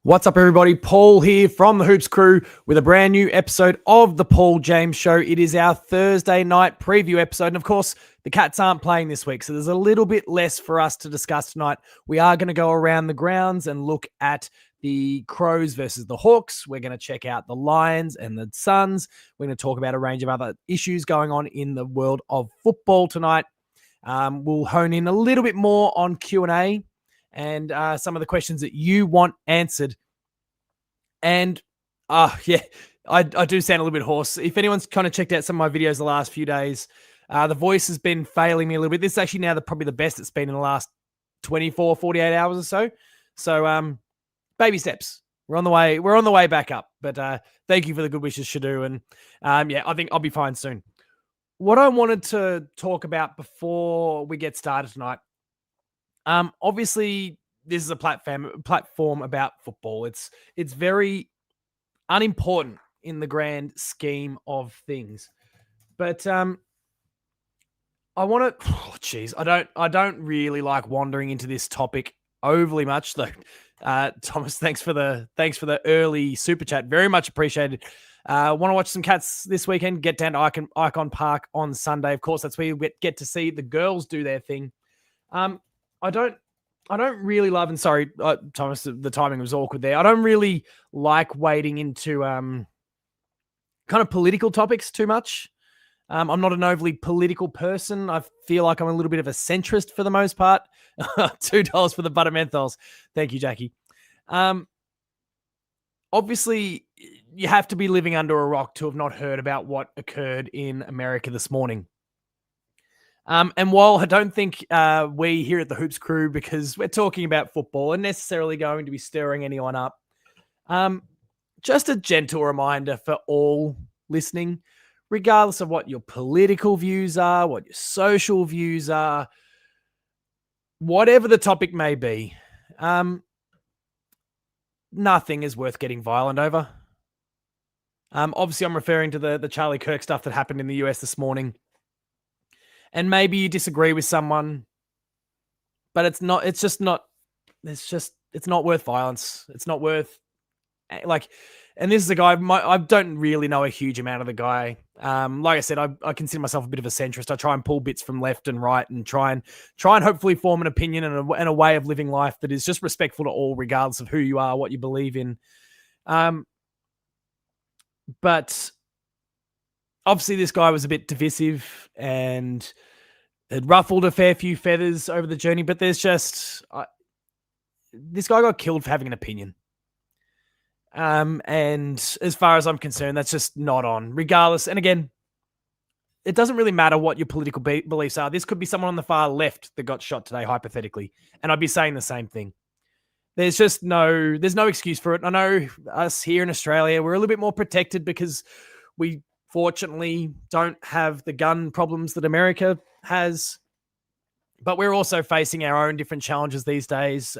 What's up, everybody? Paul here from the Hoops Crew with a brand new episode of the Paul James Show. It is our Thursday night preview episode. And of course, the Cats aren't playing this week, so there's a little bit less for us to discuss tonight. We are going to go around the grounds and look at the Crows versus the Hawks. We're going to check out the Lions and the Suns. We're going to talk about a range of other issues going on in the world of football tonight. We'll hone in a little bit more on Q&A and some of the questions that you want answered. And I do sound a little bit hoarse. If anyone's kind of checked out some of my videos the last few days, the voice has been failing me a little bit. This is actually now probably the best it's been in the last 24, 48 hours or so. So baby steps. We're on the way. We're on the way back up. But thank you for the good wishes, Shadu. And I think I'll be fine soon. What I wanted to talk about before we get started tonight, obviously, this is a platform about football. It's very unimportant in the grand scheme of things. But I want to. I don't really like wandering into this topic overly much, though. Thomas, thanks for the early super chat. Very much appreciated. Want to watch some Cats this weekend? Get down to Icon Park on Sunday. Of course, that's where you get to see the girls do their thing. I don't really love, and sorry, Thomas, the timing was awkward there. I don't really like wading into kind of political topics too much. I'm not an overly political person. I feel like I'm a little bit of a centrist for the most part. $2 for the butter menthols. Thank you, Jackie. Obviously, you have to be living under a rock to have not heard about what occurred in America this morning. And while I don't think we here at the Hoops Crew, because we're talking about football, are necessarily going to be stirring anyone up, just a gentle reminder for all listening, regardless of what your political views are, what your social views are, whatever the topic may be, nothing is worth getting violent over. Obviously, I'm referring to the Charlie Kirk stuff that happened in the US this morning. And maybe you disagree with someone, but it's not worth violence. It's not worth and this is a guy, I don't really know a huge amount of the guy. Like I said, I consider myself a bit of a centrist. I try and pull bits from left and right and try and hopefully form an opinion and a way of living life that is just respectful to all, regardless of who you are, what you believe in. But obviously, this guy was a bit divisive and had ruffled a fair few feathers over the journey. But there's just this guy got killed for having an opinion. And as far as I'm concerned, that's just not on. Regardless, and again, it doesn't really matter what your political beliefs are. This could be someone on the far left that got shot today, hypothetically, and I'd be saying the same thing. There's no excuse for it. I know us here in Australia, we're a little bit more protected because we fortunately don't have the gun problems that America has, but we're also facing our own different challenges these days.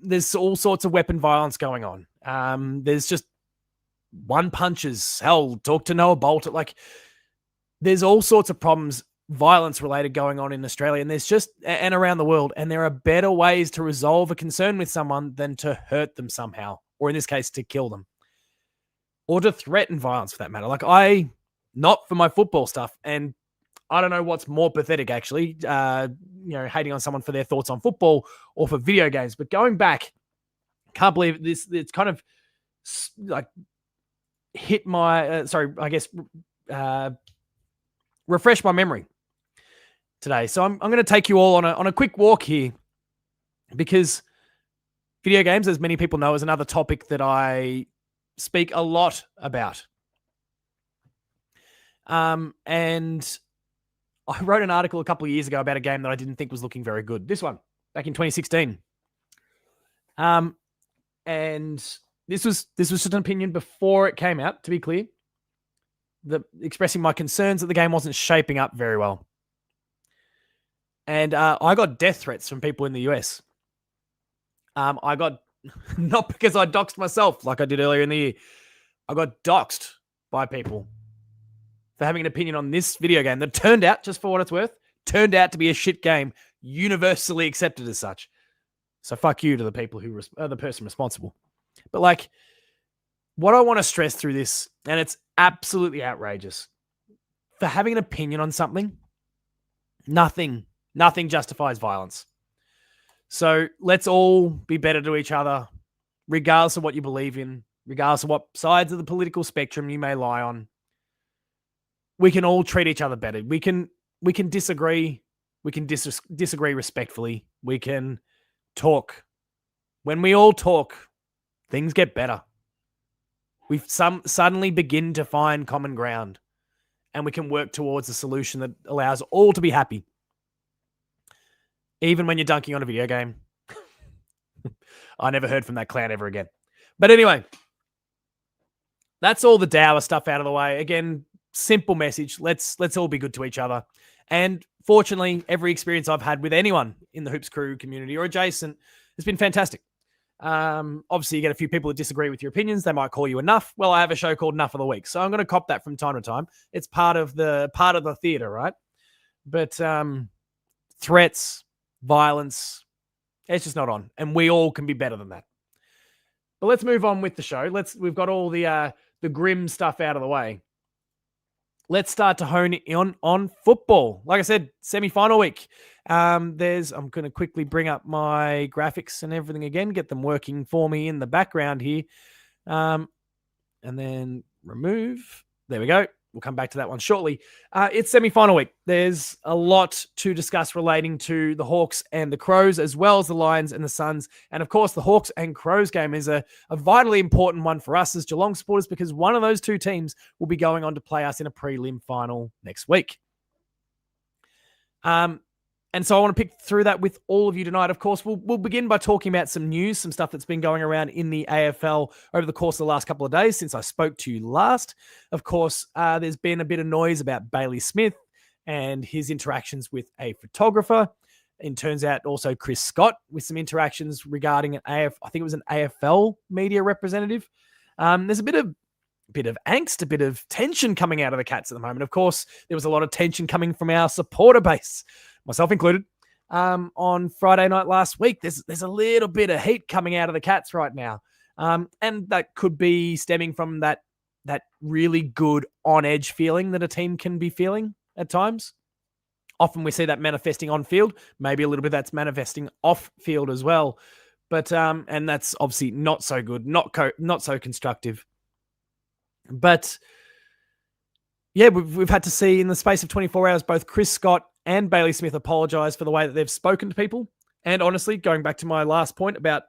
There's all sorts of weapon violence going on. There's just one punches. Hell, talk to Noah Bolt. There's all sorts of problems, violence related, going on in Australia, and around the world. And there are better ways to resolve a concern with someone than to hurt them somehow, or in this case, to kill them. Or to threaten violence, for that matter. Not for my football stuff. And I don't know what's more pathetic, actually, hating on someone for their thoughts on football or for video games. But going back, can't believe this. It's kind of hit my, refresh my memory today. So I'm going to take you all on a quick walk here, because video games, as many people know, is another topic that I speak a lot about. And I wrote an article a couple of years ago about a game that I didn't think was looking very good. This one, back in 2016. And this was just an opinion before it came out, to be clear. Expressing my concerns that the game wasn't shaping up very well. And I got death threats from people in the US. I got, not because I doxed myself like I did earlier in the year, I got doxed by people for having an opinion on this video game that turned out, just for what it's worth, turned out to be a shit game, universally accepted as such. So fuck you to the people who are the person responsible. But like, what I want to stress through this, and it's absolutely outrageous, for having an opinion on something, nothing justifies violence. So let's all be better to each other, regardless of what you believe in, regardless of what sides of the political spectrum you may lie on. We can all treat each other better. We can disagree. We can disagree respectfully. We can talk. When we all talk, things get better. We suddenly begin to find common ground, and we can work towards a solution that allows all to be happy. Even when you're dunking on a video game. I never heard from that clown ever again. But anyway, that's all the dour stuff out of the way. Again, simple message. Let's all be good to each other. And fortunately, every experience I've had with anyone in the Hoops Crew community or adjacent has been fantastic. Obviously, you get a few people that disagree with your opinions. They might call you enough. Well, I have a show called Enough of the Week, so I'm going to cop that from time to time. It's part of the theater, right? But threats, violence, it's just not on, and we all can be better than that. But let's move on with the show. We've got all the grim stuff out of the way. Let's start to hone in on football. Like I said, semi-final week. I'm going to quickly bring up my graphics and everything again, get them working for me in the background here. And then remove. There we go. We'll come back to that one shortly. It's semi-final week. There's a lot to discuss relating to the Hawks and the Crows, as well as the Lions and the Suns. And of course, the Hawks and Crows game is a vitally important one for us as Geelong supporters, because one of those two teams will be going on to play us in a prelim final next week. And so I want to pick through that with all of you tonight. Of course, we'll begin by talking about some news, some stuff that's been going around in the AFL over the course of the last couple of days since I spoke to you last. Of course, there's been a bit of noise about Bailey Smith and his interactions with a photographer. It turns out also Chris Scott with some interactions regarding I think it was an AFL media representative. There's a bit of angst, a bit of tension coming out of the Cats at the moment. Of course, there was a lot of tension coming from our supporter base, myself included, on Friday night last week. There's a little bit of heat coming out of the Cats right now. And that could be stemming from that really good on-edge feeling that a team can be feeling at times. Often we see that manifesting on field. Maybe a little bit that's manifesting off field as well. But and that's obviously not so good, not so constructive. But yeah, we've had to see in the space of 24 hours, both Chris Scott and Bailey Smith apologize for the way that they've spoken to people. And honestly, going back to my last point about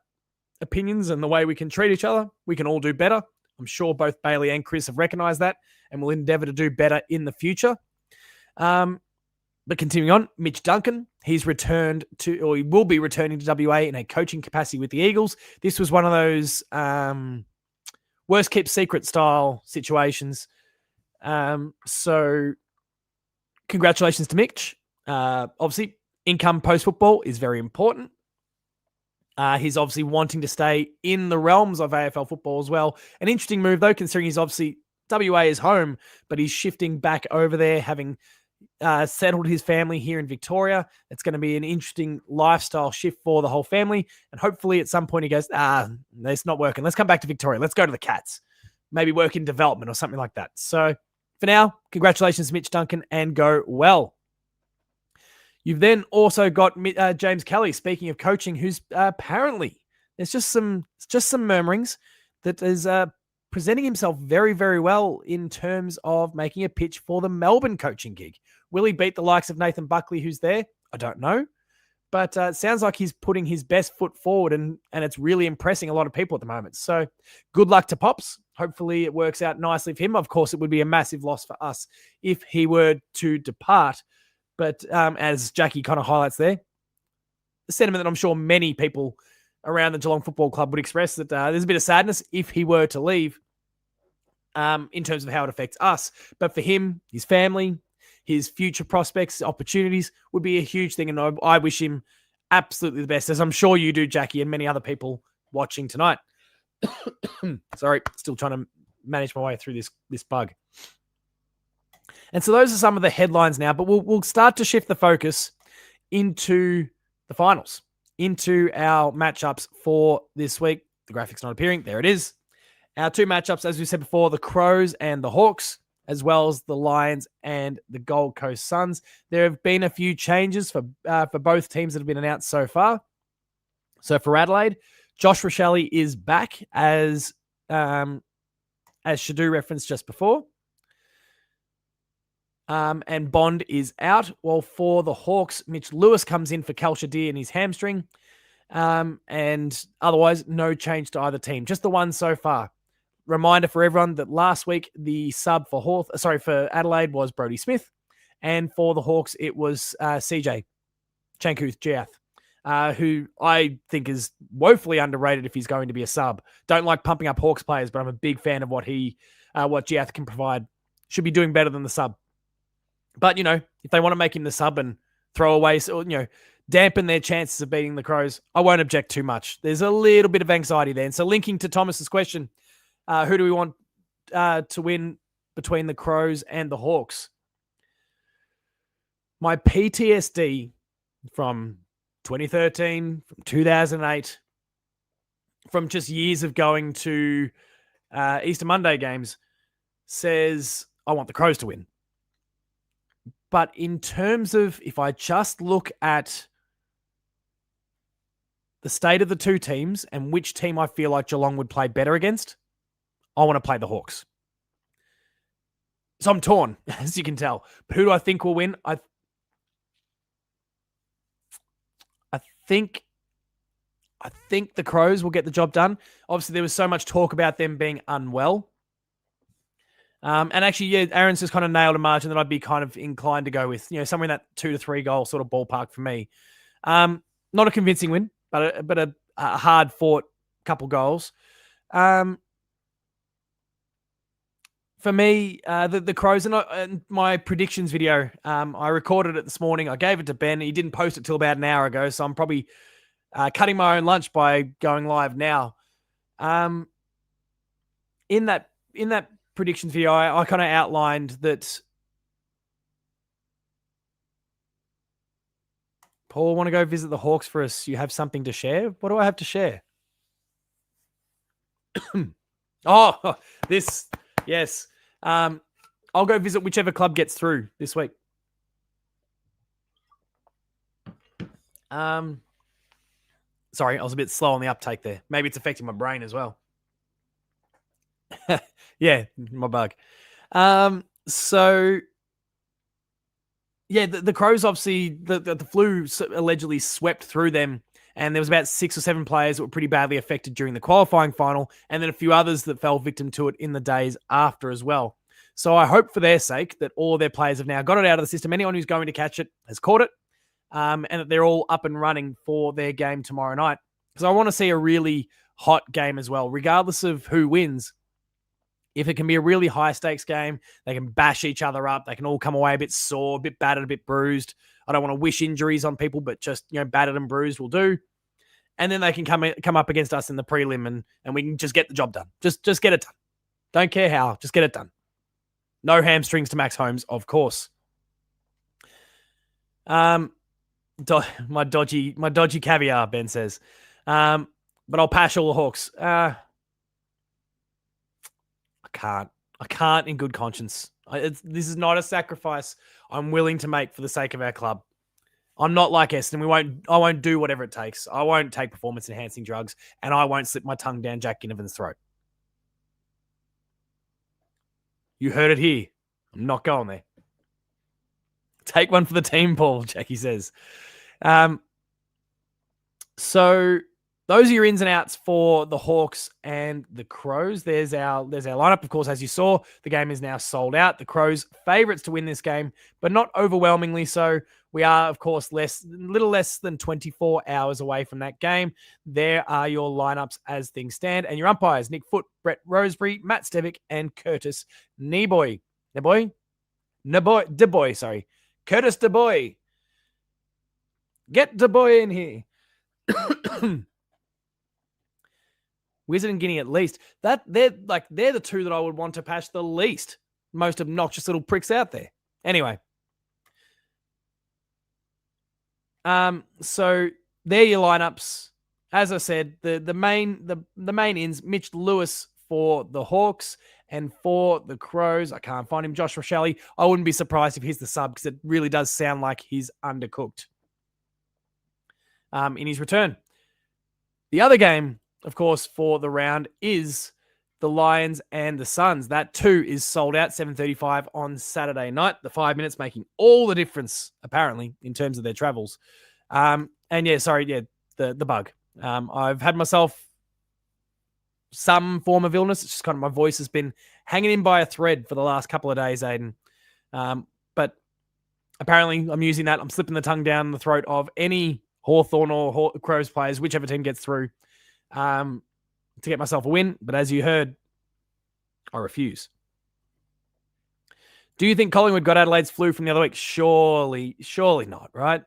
opinions and the way we can treat each other, we can all do better. I'm sure both Bailey and Chris have recognized that and will endeavor to do better in the future. But continuing on, Mitch Duncan, he will be returning to WA in a coaching capacity with the Eagles. This was one of those worst kept secret style situations. So congratulations to Mitch. Obviously, income post-football is very important. He's obviously wanting to stay in the realms of AFL football as well. An interesting move, though, considering he's obviously WA is home, but he's shifting back over there, having settled his family here in Victoria. It's going to be an interesting lifestyle shift for the whole family. And hopefully at some point he goes, it's not working. Let's come back to Victoria. Let's go to the Cats. Maybe work in development or something like that. So for now, congratulations, Mitch Duncan, and go well. You've then also got James Kelly, speaking of coaching, who's apparently, there's just some murmurings that is presenting himself very, very well in terms of making a pitch for the Melbourne coaching gig. Will he beat the likes of Nathan Buckley, who's there? I don't know. But it sounds like he's putting his best foot forward, and it's really impressing a lot of people at the moment. So good luck to Pops. Hopefully it works out nicely for him. Of course, it would be a massive loss for us if he were to depart. But as Jackie kind of highlights there, the sentiment that I'm sure many people around the Geelong Football Club would express, that there's a bit of sadness if he were to leave in terms of how it affects us. But for him, his family, his future prospects, opportunities would be a huge thing. And I wish him absolutely the best, as I'm sure you do, Jackie, and many other people watching tonight. Sorry, still trying to manage my way through this bug. And so those are some of the headlines now, but we'll start to shift the focus into the finals, into our matchups for this week. The graphic's not appearing. There it is. Our two matchups, as we said before, the Crows and the Hawks, as well as the Lions and the Gold Coast Suns. There have been a few changes for both teams that have been announced so far. So for Adelaide, Josh Rochelle is back as Shadu referenced just before. And Bond is out. While for the Hawks, Mitch Lewis comes in for Cal Shadir in his hamstring. And otherwise, no change to either team. Just the one so far. Reminder for everyone that last week the sub for Adelaide was Brodie Smith, and for the Hawks it was CJ Chankuth Jiath, who I think is woefully underrated if he's going to be a sub. Don't like pumping up Hawks players, but I'm a big fan of what Jiath can provide. Should be doing better than the sub. But if they want to make him the sub and throw away, dampen their chances of beating the Crows, I won't object too much. There's a little bit of anxiety there. And so linking to Thomas's question, who do we want to win between the Crows and the Hawks? My PTSD from 2013, from 2008, from just years of going to Easter Monday games says I want the Crows to win. But in terms of if I just look at the state of the two teams and which team I feel like Geelong would play better against, I want to play the Hawks. So I'm torn, as you can tell. But who do I think will win? I think the Crows will get the job done. Obviously, there was so much talk about them being unwell. And actually, yeah, Aaron's just kind of nailed a margin that I'd be kind of inclined to go with. Somewhere in that 2 to 3 goal sort of ballpark for me. Not a convincing win, but a hard fought couple goals. For me, the Crows, and my predictions video, I recorded it this morning. I gave it to Ben. He didn't post it till about an hour ago, so I'm probably cutting my own lunch by going live now. In that predictions video, I kind of outlined that. Paul, want to go visit the Hawks for us? You have something to share? What do I have to share? Oh, this, yes. I'll go visit whichever club gets through this week. Sorry, I was a bit slow on the uptake there. Maybe it's affecting my brain as well. Yeah, my bug. So, yeah, the Crows, obviously, the flu allegedly swept through them, and there was about 6 or 7 players that were pretty badly affected during the qualifying final, and then a few others that fell victim to it in the days after as well. So I hope for their sake that all of their players have now got it out of the system. Anyone who's going to catch it has caught it, and that they're all up and running for their game tomorrow night. Because I want to see a really hot game as well, regardless of who wins. If it can be a really high-stakes game, they can bash each other up. They can all come away a bit sore, a bit battered, a bit bruised. I don't want to wish injuries on people, but just, battered and bruised will do. And then they can come up against us in the prelim, and we can just get the job done. Just get it done. Don't care how. Just get it done. No hamstrings to Max Holmes, of course. My dodgy caviar, Ben says. But I'll pash all the Hawks. I can't in good conscience. This is not a sacrifice I'm willing to make for the sake of our club. I'm not like Eston. I won't do whatever it takes. I won't take performance-enhancing drugs, and I won't slip my tongue down Jack Ginnivan's throat. You heard it here. I'm not going there. Take one for the team, Paul, Jackie says. So those are your ins and outs for the Hawks and the Crows. There's our lineup. Of course, as you saw, the game is now sold out. The Crows favourites to win this game, but not overwhelmingly so. We are, of course, little less than 24 hours away from that game. There are your lineups as things stand. And your umpires, Nick Foote, Brett Roseberry, Matt Stevick, and Curtis Neboy. Deboy, Curtis Deboy. Get Deboy in here. Wizard and Guinea at least. They're the two that I would want to pash the least. Most obnoxious little pricks out there. Anyway. So They're your lineups. As I said, the main ins, Mitch Lewis for the Hawks and for the Crows. I can't find him. Josh Rochelle. I wouldn't be surprised if he's the sub because it really does sound like he's undercooked in his return. The other game, of course, for the round is the Lions and the Suns. That too is sold out, 7:35 on Saturday night. The 5 minutes making all the difference, apparently, in terms of their travels. The bug. I've had myself some form of illness. It's just kind of my voice has been hanging in by a thread for the last couple of days, Aiden. But apparently I'm using that. I'm slipping the tongue down the throat of any Hawthorn or Crows players, whichever team gets through, to get myself a win. But as you heard, I refuse. Do you think Collingwood got Adelaide's flu from the other week? Surely not, right?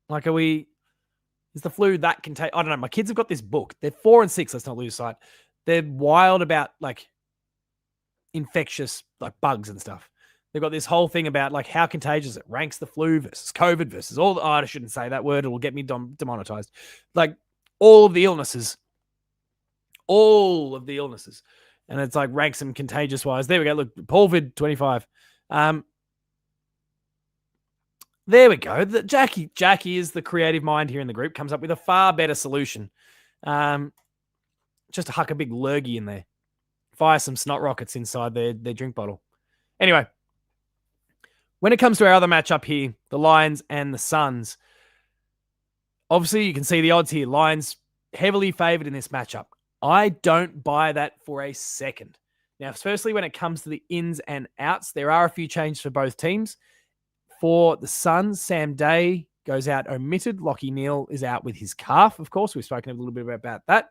Like, is the flu that contagious? I don't know. My kids have got this book. They're 4 and 6. Let's not lose sight. They're wild about like infectious like bugs and stuff. They've got this whole thing about like how contagious it ranks the flu versus COVID versus all. I shouldn't say that word. It'll get me demonetized. Like all of the illnesses. And it's like ranks them contagious wise. There we go. Look, Paulvid 25. There we go. Jackie is the creative mind here in the group. Comes up with a far better solution. Just to huck a big lurgy in there. Fire some snot rockets inside their drink bottle. Anyway, when it comes to our other matchup here, the Lions and the Suns, obviously you can see the odds here. Lions heavily favored in this matchup. I don't buy that for a second. Now, firstly, when it comes to the ins and outs, there are a few changes for both teams. For the Suns, Sam Day goes out omitted. Lachie Neale is out with his calf, of course. We've spoken a little bit about that.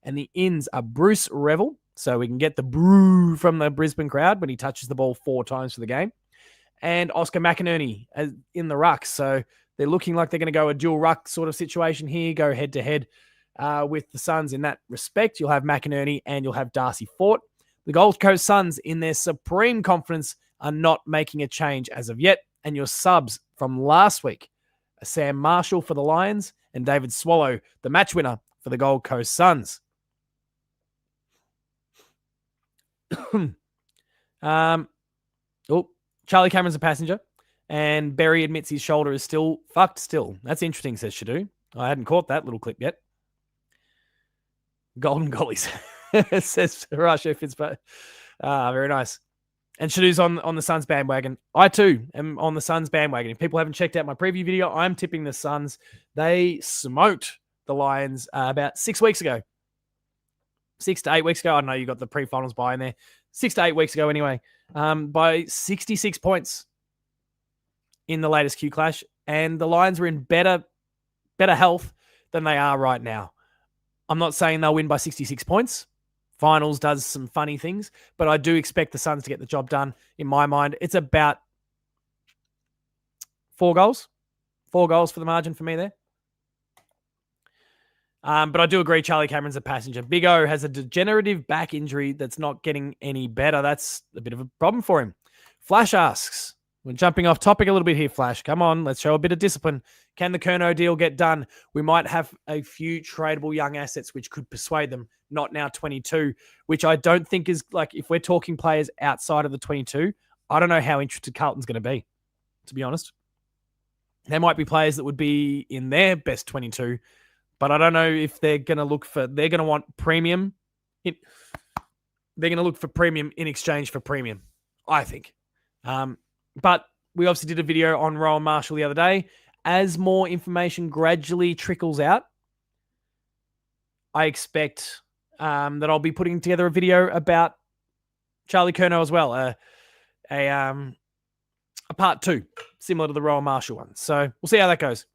And the ins are Bruce Revel, so we can get the brew from the Brisbane crowd when he touches the ball 4 times for the game. And Oscar McInerney in the ruck. So they're looking like they're going to go a dual ruck sort of situation here, go head-to-head with the Suns in that respect. You'll have McInerney and you'll have Darcy Fort. The Gold Coast Suns, in their supreme confidence, are not making a change as of yet. And your subs from last week are Sam Marshall for the Lions and David Swallow, the match winner for the Gold Coast Suns. Charlie Cameron's a passenger, and Berry admits his shoulder is still fucked still. That's interesting, says Shadu. I hadn't caught that little clip yet. Golden Gollies, says Rasha Fitzpatrick. Very nice. And Shadu's on the Suns bandwagon. I too am on the Suns bandwagon. If people haven't checked out my preview video, I'm tipping the Suns. They smoked the Lions about 6 weeks ago. 6 to 8 weeks ago. I don't know, you got the pre-finals bye in there. 6 to 8 weeks ago anyway. By 66 points in the latest Q Clash. And the Lions were in better health than they are right now. I'm not saying they'll win by 66 points. Finals does some funny things, but I do expect the Suns to get the job done. In my mind, it's about 4 goals. 4 goals for the margin for me there. But I do agree Charlie Cameron's a passenger. Big O has a degenerative back injury that's not getting any better. That's a bit of a problem for him. Flash asks, we're jumping off topic a little bit here, Flash. Come on, let's show a bit of discipline. Can the Curnow deal get done? We might have a few tradable young assets which could persuade them, not now 22, which I don't think is like, if we're talking players outside of the 22, I don't know how interested Carlton's going to be, to be honest. There might be players that would be in their best 22, but I don't know if they're going to want premium. They're going to look for premium in exchange for premium, I think. But we obviously did a video on Rowan Marshall the other day. As more information gradually trickles out, I expect that I'll be putting together a video about Charlie Curnow as well. A part 2, similar to the Rowan Marshall one. So we'll see how that goes.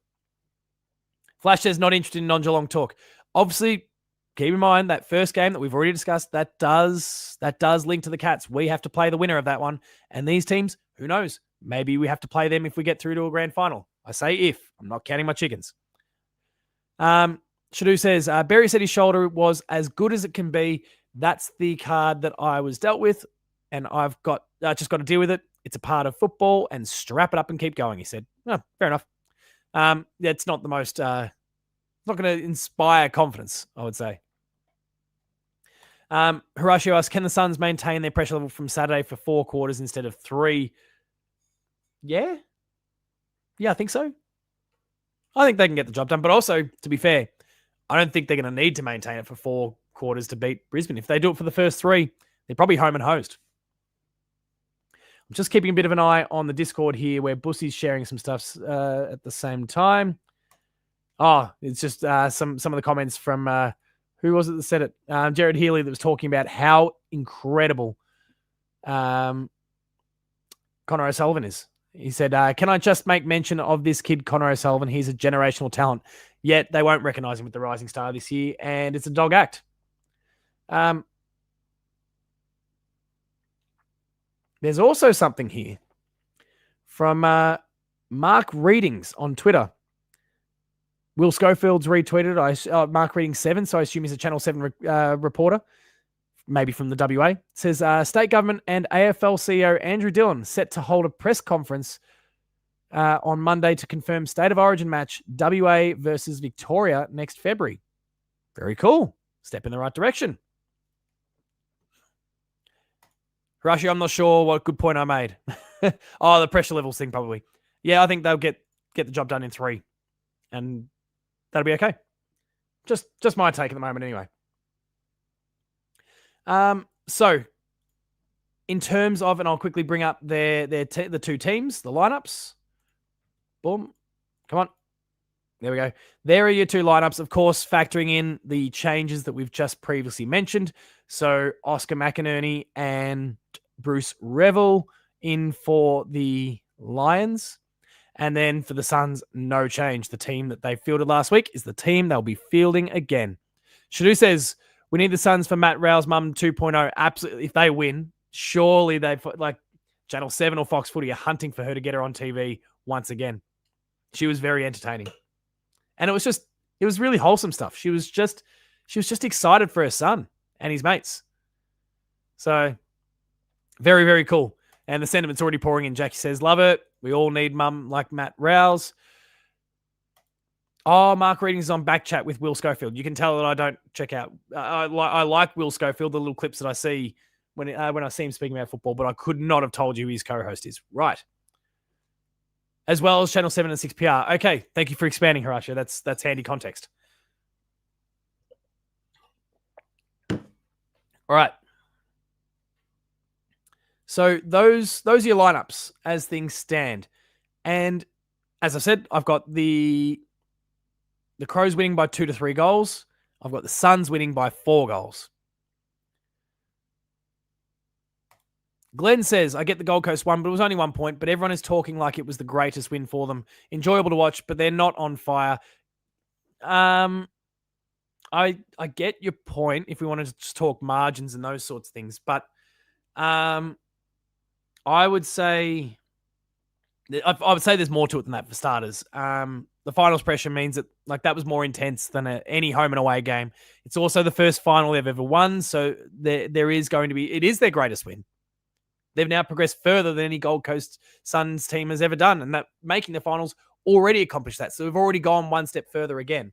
Flash says not interested in non-Geelong talk. Obviously, keep in mind that first game that we've already discussed, that does link to the Cats. We have to play the winner of that one. And these teams, who knows? Maybe we have to play them if we get through to a grand final. I say if. I'm not counting my chickens. Shadu says, Berry said his shoulder was as good as it can be. That's the card that I was dealt with, and I've just got to deal with it. It's a part of football, and strap it up and keep going, he said. Oh, fair enough. It's not the most, not going to inspire confidence, I would say. Horatio asks, can the Suns maintain their pressure level from Saturday for 4 quarters instead of 3? Yeah. Yeah, I think so. I think they can get the job done. But also, to be fair, I don't think they're going to need to maintain it for 4 quarters to beat Brisbane. If they do it for the first 3, they're probably home and host. I'm just keeping a bit of an eye on the Discord here where Bussy's sharing some stuff at the same time. Oh, it's just some of the comments from who was it that said it? Jared Healy, that was talking about how incredible Connor O'Sullivan is. He said, can I just make mention of this kid, Connor O'Sullivan? He's a generational talent, yet they won't recognise him with the Rising Star this year, and it's a dog act. There's also something here from Mark Readings on Twitter. Will Schofield's retweeted Mark Reading 7, so I assume he's a Channel 7 reporter, maybe from the WA. It says, state government and AFL CEO Andrew Dillon set to hold a press conference on Monday to confirm State of Origin match WA versus Victoria next February. Very cool. Step in the right direction. Horatio, I'm not sure what good point I made. Oh, the pressure levels thing, probably. Yeah, I think they'll get the job done in 3. And that'll be okay. Just my take at the moment anyway. So, in terms of, and I'll quickly bring up the 2 teams, the lineups. Boom. Come on. There we go. There are your 2 lineups, of course, factoring in the changes that we've just previously mentioned. So, Oscar McInerney and Bruce Revel in for the Lions. And then for the Suns, no change. The team that they fielded last week is the team they'll be fielding again. Shadu says, we need the Suns for Matt Rowe's mum 2.0. Absolutely. If they win, surely like Channel 7 or Fox Footy are hunting for her to get her on TV once again. She was very entertaining. And it was really wholesome stuff. She was just excited for her son and his mates. So very, very cool. And the sentiment's already pouring in. Jackie says, love it. We all need mum like Matt Rowe's. Oh, Mark Readings on back chat with Will Schofield. You can tell that I don't check out. I like Will Schofield, the little clips that I see when I see him speaking about football, but I could not have told you who his co-host is. Right. As well as Channel 7 and 6PR. Okay, thank you for expanding, Horatio. That's handy context. All right. So those are your lineups as things stand. And as I said, I've got the Crows winning by 2 to 3 goals. I've got the Suns winning by 4 goals. Glenn says, I get the Gold Coast won, but it was only 1 point, but everyone is talking like it was the greatest win for them. Enjoyable to watch, but they're not on fire. I get your point if we wanted to just talk margins and those sorts of things, but I would say there's more to it than that for starters. The finals pressure means that that was more intense than any home and away game. It's also the first final they've ever won, so there is going to be, it is their greatest win. They've now progressed further than any Gold Coast Suns team has ever done, and that making the finals already accomplished that. So we've already gone one step further again.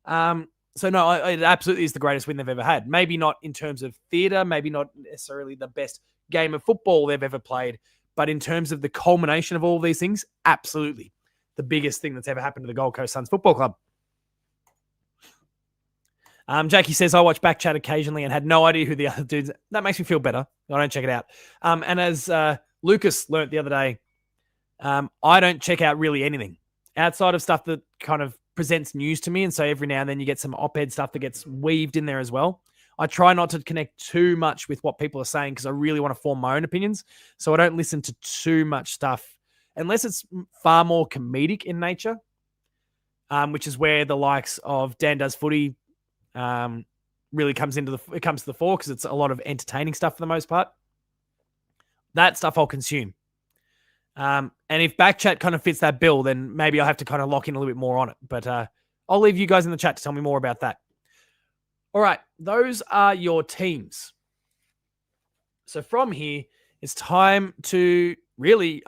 So no, it absolutely is the greatest win they've ever had. Maybe not in terms of theatre, maybe not necessarily the best game of football they've ever played, but in terms of the culmination of all these things, absolutely the biggest thing that's ever happened to the Gold Coast Suns Football Club. Jackie says, I watch back chat occasionally and had no idea who the other dudes. That makes me feel better. I don't check it out. And as Lucas learnt the other day, I don't check out really anything outside of stuff that kind of presents news to me. And so every now and then you get some op-ed stuff that gets weaved in there as well. I try not to connect too much with what people are saying because I really want to form my own opinions. So I don't listen to too much stuff unless it's far more comedic in nature, which is where the likes of Dan Does Footy really comes to the fore because it's a lot of entertaining stuff for the most part. That stuff I'll consume. And if Backchat kind of fits that bill, then maybe I'll have to kind of lock in a little bit more on it. But I'll leave you guys in the chat to tell me more about that. All right, those are your teams. So from here, it's time to really,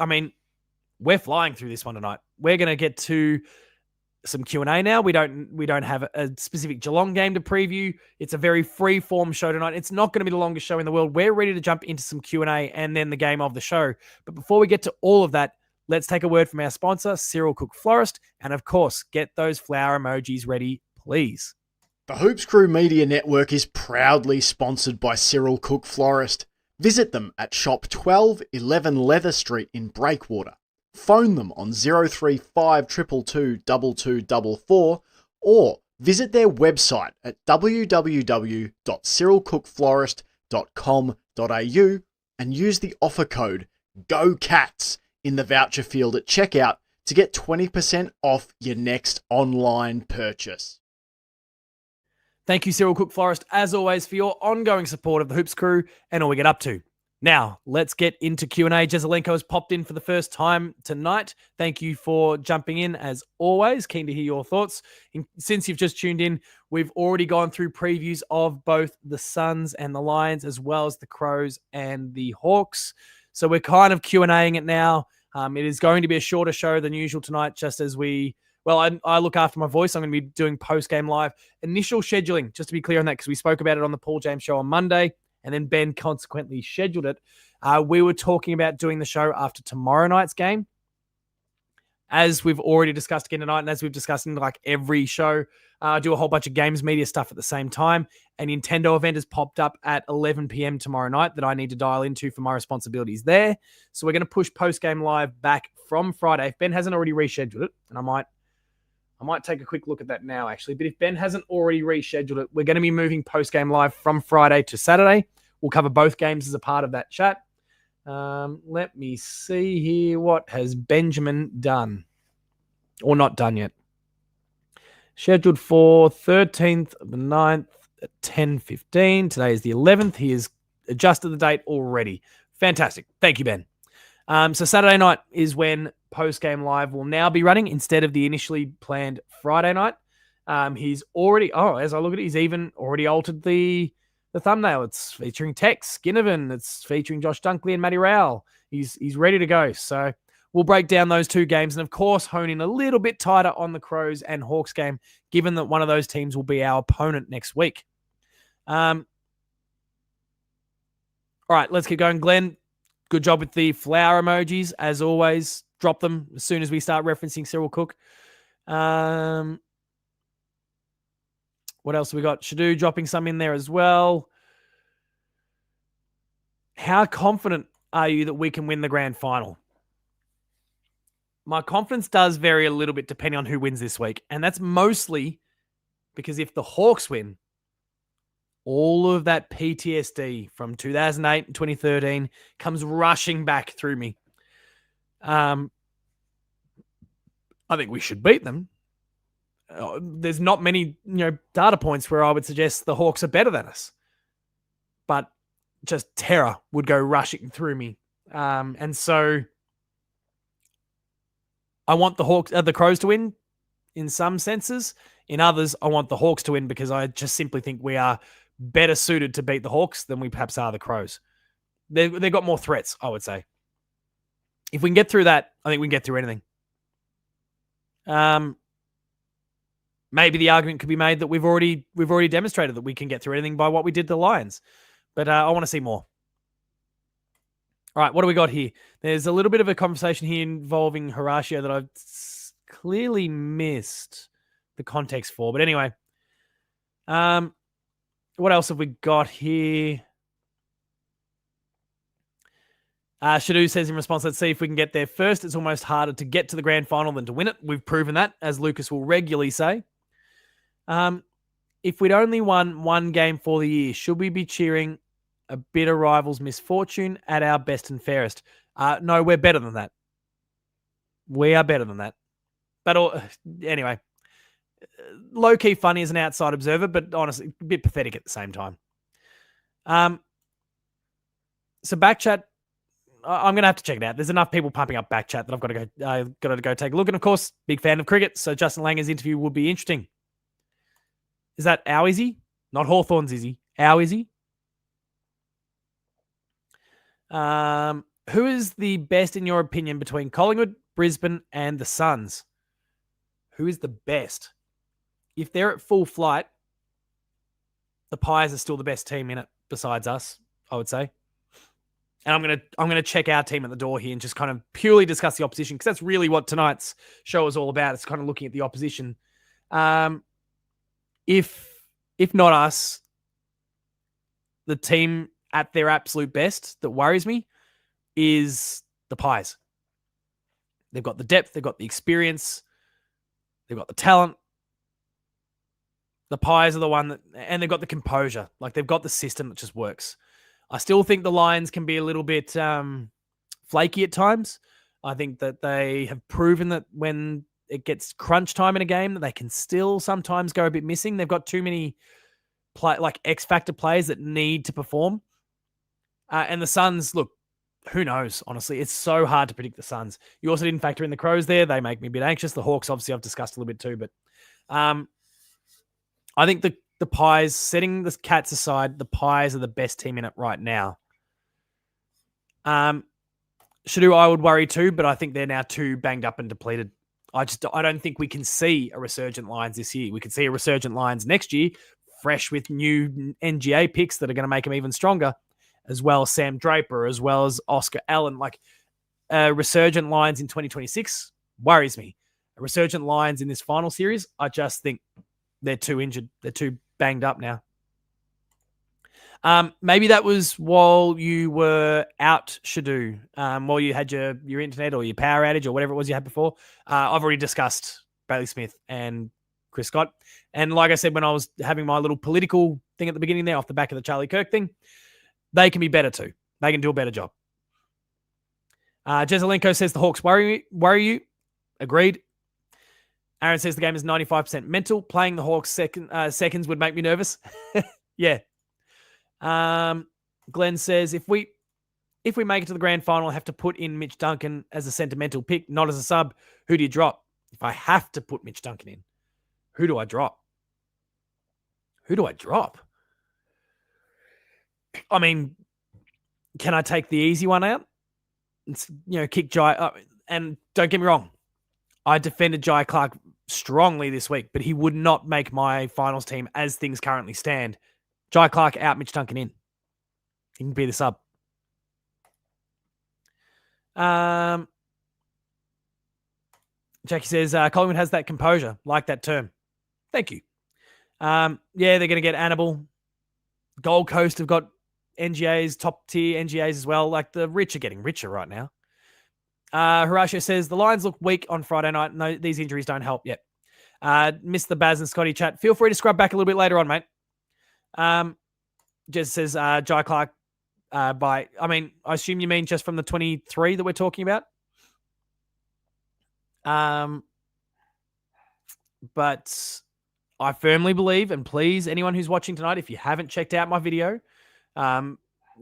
we're flying through this one tonight. We're going to get to some Q&A now. We don't have a specific Geelong game to preview. It's a very free form show tonight. It's not going to be the longest show in the world. We're ready to jump into some Q&A and then the game of the show. But before we get to all of that, let's take a word from our sponsor, Cyril Cook Florist, and of course, get those flower emojis ready, please. The Hoops Crew Media Network is proudly sponsored by Cyril Cook Florist. Visit them at shop 1211 Leather Street in Breakwater. Phone them on 035 222 2244 or visit their website at www.cyrilcookflorist.com.au and use the offer code GOCATS in the voucher field at checkout to get 20% off your next online purchase. Thank you, Cyril Cook Florist, as always, for your ongoing support of the Hoops Crew and all we get up to. Now, let's get into Q&A. Jezelenko has popped in for the first time tonight. Thank you for jumping in, as always. Keen to hear your thoughts. Since you've just tuned in, we've already gone through previews of both the Suns and the Lions, as well as the Crows and the Hawks. So we're kind of Q&Aing it now. It is going to be a shorter show than usual tonight, just as I look after my voice. I'm going to be doing post-game live. Initial scheduling, just to be clear on that, because we spoke about it on the Paul James show on Monday, and then Ben consequently scheduled it. We were talking about doing the show after tomorrow night's game. As we've already discussed again tonight, and as we've discussed in like every show, do a whole bunch of games media stuff at the same time. A Nintendo event has popped up at 11 p.m. tomorrow night that I need to dial into for my responsibilities there. So we're going to push post-game live back from Friday. If Ben hasn't already rescheduled it, and I might take a quick look at that now, actually. But if Ben hasn't already rescheduled it, we're going to be moving post-game live from Friday to Saturday. We'll cover both games as a part of that chat. Let me see here. What has Benjamin done? Or not done yet. Scheduled for 13th of the 9th at 10:15. Today is the 11th. He has adjusted the date already. Fantastic. Thank you, Ben. So Saturday night is when post-game live will now be running instead of the initially planned Friday night. He's already, as I look at it, he's even already altered the thumbnail. It's featuring Tex Ginnivan. It's featuring Josh Dunkley and Matty Rowell. He's ready to go. So we'll break down those two games and, of course, hone in a little bit tighter on the Crows and Hawks game, given that one of those teams will be our opponent next week. All right, let's keep going. Glenn, good job with the flower emojis, as always. Drop them as soon as we start referencing Cyril Cook. What else have we got? Shadu dropping some in there as well. How confident are you that we can win the grand final? My confidence does vary a little bit depending on who wins this week. And that's mostly because if the Hawks win, all of that PTSD from 2008 and 2013 comes rushing back through me. I think we should beat them. There's not many, data points where I would suggest the Hawks are better than us, but just terror would go rushing through me. And so I want the Crows to win in some senses. In others, I want the Hawks to win because I just simply think we are better suited to beat the Hawks than we perhaps are the Crows. They've got more threats, I would say. If we can get through that, I think we can get through anything. Maybe the argument could be made that we've already demonstrated that we can get through anything by what we did to the Lions. But I want to see more. All right, what do we got here? There's a little bit of a conversation here involving Horatio that I've clearly missed the context for. But anyway, what else have we got here? Shadu says in response, let's see if we can get there first. It's almost harder to get to the grand final than to win it. We've proven that, as Lucas will regularly say. If we'd only won one game for the year, should we be cheering a bitter rival's misfortune at our best and fairest? No, we're better than that. We are better than that. But anyway, low-key funny as an outside observer, but honestly, a bit pathetic at the same time. So Backchat, I'm going to have to check it out. There's enough people pumping up Backchat that I've got to go take a look. And of course, big fan of cricket, so Justin Langer's interview would be interesting. Is that our Izzy? Not Hawthorn's Izzy. Our Izzy? Who is the best in your opinion between Collingwood, Brisbane, and the Suns? who is the best? If they're at full flight, the Pies are still the best team in it besides us, I would say. And I'm gonna check our team at the door here and just kind of purely discuss the opposition, because that's really what tonight's show is all about. It's kind of looking at the opposition. If not us, the team at their absolute best that worries me is the Pies. They've got the depth, they've got the experience, they've got the talent. The Pies are the one that, and they've got the composure. Like, they've got the system that just works. I still think the Lions can be a little bit flaky at times. I think that they have proven that when it gets crunch time in a game, that they can still sometimes go a bit missing. They've got too many X factor players that need to perform. And the Suns, look, who knows? Honestly, it's so hard to predict the Suns. You also didn't factor in the Crows there. They make me a bit anxious. The Hawks, obviously, I've discussed a little bit too. But I think the Pies, setting the Cats aside, the Pies are the best team in it right now. Shadu, I would worry too, but I think they're now too banged up and depleted. I don't think we can see a resurgent Lions this year. We could see a resurgent Lions next year, fresh with new NGA picks that are going to make them even stronger, as well as Sam Draper, as well as Oscar Allen. Like, resurgent Lions in 2026 worries me. A resurgent Lions in this final series, I just think they're too injured. They're too banged up now. Maybe that was while you were out, Shadu, while you had your internet or your power outage or whatever it was you had before. I've already discussed Bailey Smith and Chris Scott. And like I said, when I was having my little political thing at the beginning there, off the back of the Charlie Kirk thing, they can be better too. They can do a better job. Jezelenko says the Hawks worry you. Agreed. Aaron says the game is 95% mental. Playing the Hawks seconds would make me nervous. Yeah. Glenn says if we make it to the grand final, I have to put in Mitch Duncan as a sentimental pick, not as a sub. Who do you drop? If I have to put Mitch Duncan in, who do I drop? I mean, can I take the easy one out? It's, kick Jai. And don't get me wrong, I defended Jai Clark strongly this week, but he would not make my finals team as things currently stand. Jai Clark out, Mitch Duncan in. He can be the sub. Jackie says, Collingwood has that composure. Like that term. Thank you. Yeah, they're going to get Annabelle. Gold Coast have got NGAs, top tier NGAs as well. Like, the rich are getting richer right now. Horatio says, the Lions look weak on Friday night. No, these injuries don't help yet. Missed the Baz and Scotty chat. Feel free to scrub back a little bit later on, mate. Jez says, Jai Clark, I assume you mean just from the 23 that we're talking about. But I firmly believe, and please, anyone who's watching tonight, if you haven't checked out my video,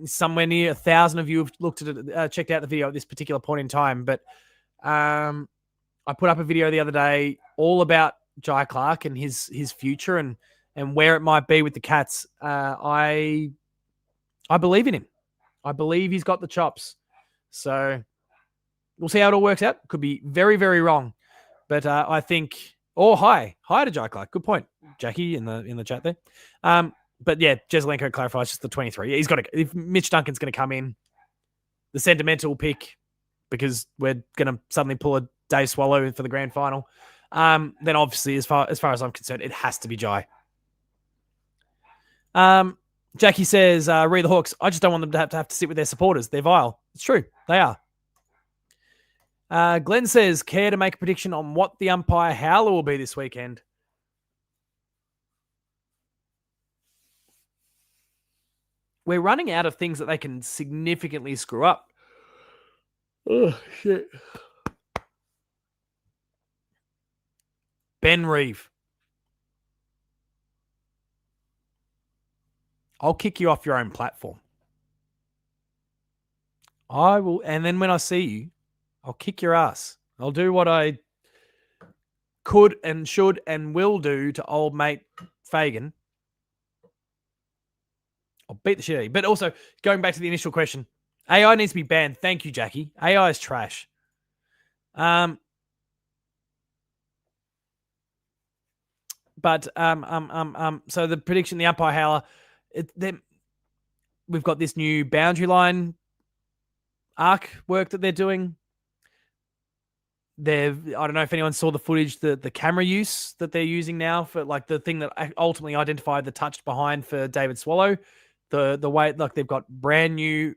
somewhere near 1,000 of you have looked at it, checked out the video at this particular point in time. But I put up a video the other day all about Jai Clark and his future and where it might be with the Cats. I believe in him. I believe he's got the chops. So we'll see how it all works out. Could be very, very wrong. But I think, hi to Jai Clark. Good point, Jackie, in the chat there. But yeah, Jezelenko clarifies just the 23. Yeah, he's got to. If Mitch Duncan's going to come in, the sentimental pick, because we're going to suddenly pull a Dave Swallow for the grand final, then obviously, as far as I'm concerned, it has to be Jai. Jackie says, read the Hawks. I just don't want them to have to sit with their supporters. They're vile. It's true. They are. Glenn says, care to make a prediction on what the umpire howler will be this weekend? We're running out of things that they can significantly screw up. Oh, shit. Ben Reeve. I'll kick you off your own platform. I will, and then when I see you, I'll kick your ass. I'll do what I could and should and will do to old mate Fagan. I'll beat the shit out of you. But also, going back to the initial question, AI needs to be banned. Thank you, Jackie. AI is trash. But so the prediction, the umpire howler, we've got this new boundary line arc work that they're doing. I don't know if anyone saw the footage, the camera use that they're using now for like the thing that ultimately identified the touch behind for David Swallow. The way, like, they've got brand new,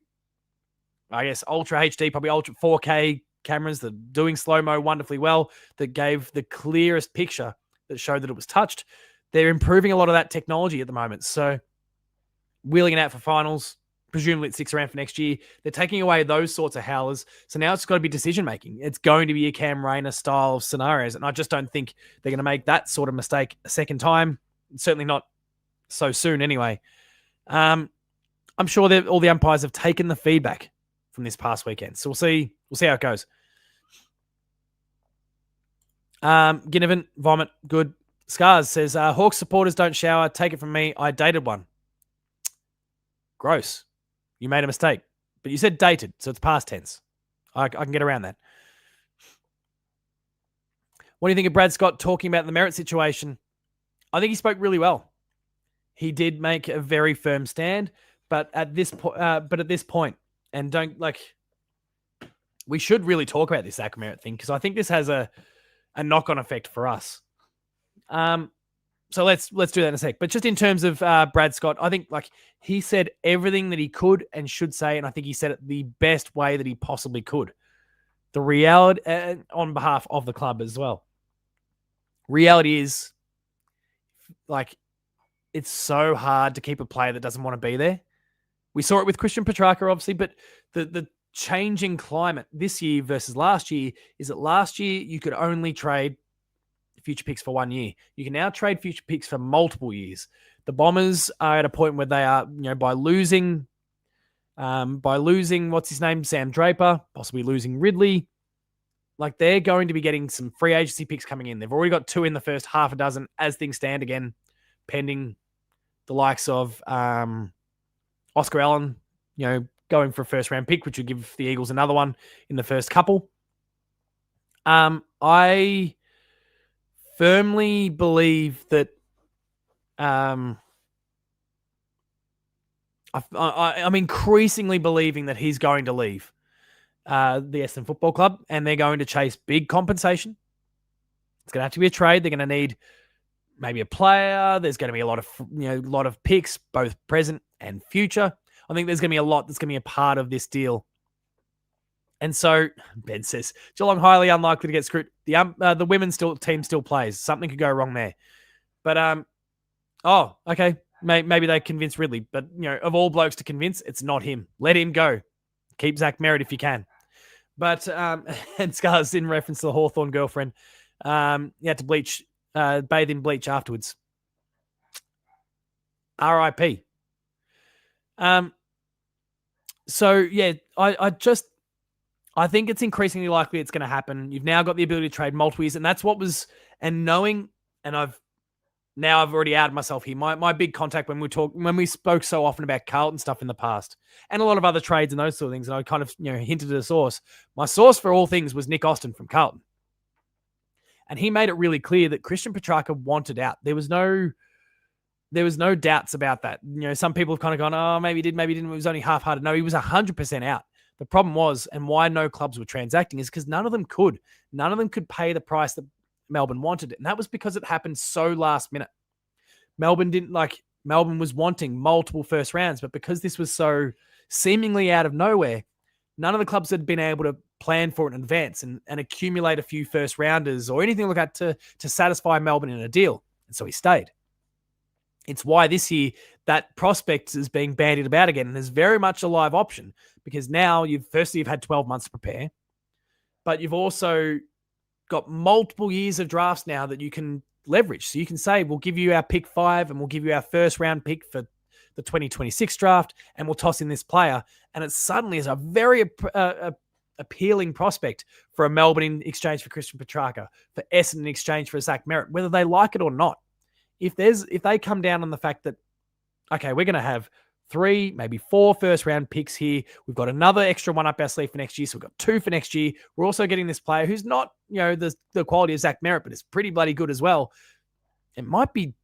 I guess, Ultra HD, probably Ultra 4K cameras that are doing slow-mo wonderfully well, that gave the clearest picture that showed that it was touched. They're improving a lot of that technology at the moment. So wheeling it out for finals, presumably it sticks around for next year. They're taking away those sorts of howlers. So now it's got to be decision-making. It's going to be a Cam Rayner style of scenarios. And I just don't think they're going to make that sort of mistake a second time. Certainly not so soon anyway. I'm sure that all the umpires have taken the feedback from this past weekend. So we'll see how it goes. Ginnivan, vomit, good. Scars says, Hawks supporters don't shower. Take it from me. I dated one. Gross. You made a mistake. But you said dated, so it's past tense. I can get around that. What do you think of Brad Scott talking about the merit situation? I think he spoke really well. He did make a very firm stand, but at this point, and don't like, we should really talk about this Zach Merritt thing, because I think this has a knock-on effect for us. So let's do that in a sec. But just in terms of Brad Scott, I think like he said everything that he could and should say, and I think he said it the best way that he possibly could. The reality, on behalf of the club as well. Reality is, like, it's so hard to keep a player that doesn't want to be there. We saw it with Christian Petrarca, obviously, but the changing climate this year versus last year is that last year you could only trade future picks for 1 year. You can now trade future picks for multiple years. The Bombers are at a point where they are, by losing what's his name, Sam Draper, possibly losing Ridley, like they're going to be getting some free agency picks coming in. They've already got 2 in the first half a dozen as things stand, again, pending the likes of Oscar Allen, going for a first round pick, which would give the Eagles another one in the first couple. I firmly believe that I'm increasingly believing that he's going to leave the Essendon Football Club, and they're going to chase big compensation. It's going to have to be a trade. They're going to need maybe a player. There's going to be a lot of picks, both present and future. I think there's going to be a lot that's going to be a part of this deal. And so Ben says, Geelong highly unlikely to get screwed. The women's team still plays. Something could go wrong there. But, okay. Maybe they convince Ridley. But, of all blokes to convince, it's not him. Let him go. Keep Zach Merritt if you can. But, and Scars, in reference to the Hawthorn girlfriend, you had to bathe in bleach afterwards. R.I.P. So, yeah, I think it's increasingly likely it's going to happen. You've now got the ability to trade multiple years, and that's what was, and knowing, and I've already outed myself here. My big contact when we spoke so often about Carlton stuff in the past, and a lot of other trades and those sort of things, and I kind of hinted at a source. My source for all things was Nick Austin from Carlton, and he made it really clear that Christian Petrarca wanted out. There was no doubts about that. Some people have kind of gone, oh, maybe he did, maybe he didn't. It was only half-hearted. No, he was 100% out. The problem was, and why no clubs were transacting, is because none of them could. None of them could pay the price that Melbourne wanted. And that was because it happened so last minute. Melbourne was wanting multiple first rounds, but because this was so seemingly out of nowhere, none of the clubs had been able to plan for it in advance and accumulate a few first rounders or anything like that to satisfy Melbourne in a deal. And so he stayed. It's why this year that prospect is being bandied about again and is very much a live option, because now you've had 12 months to prepare, but you've also got multiple years of drafts now that you can leverage. So you can say, we'll give you our pick 5 and we'll give you our first round pick for the 2026 draft, and we'll toss in this player. And it suddenly is a very appealing prospect for a Melbourne in exchange for Christian Petrarca, for Essendon in exchange for Zach Merritt, whether they like it or not. If they come down on the fact that, okay, we're going to have 3, maybe 4 first round picks here. We've got another extra one up our sleeve for next year. So we've got 2 for next year. We're also getting this player who's not, the quality of Zach Merritt, but is pretty bloody good as well. it might be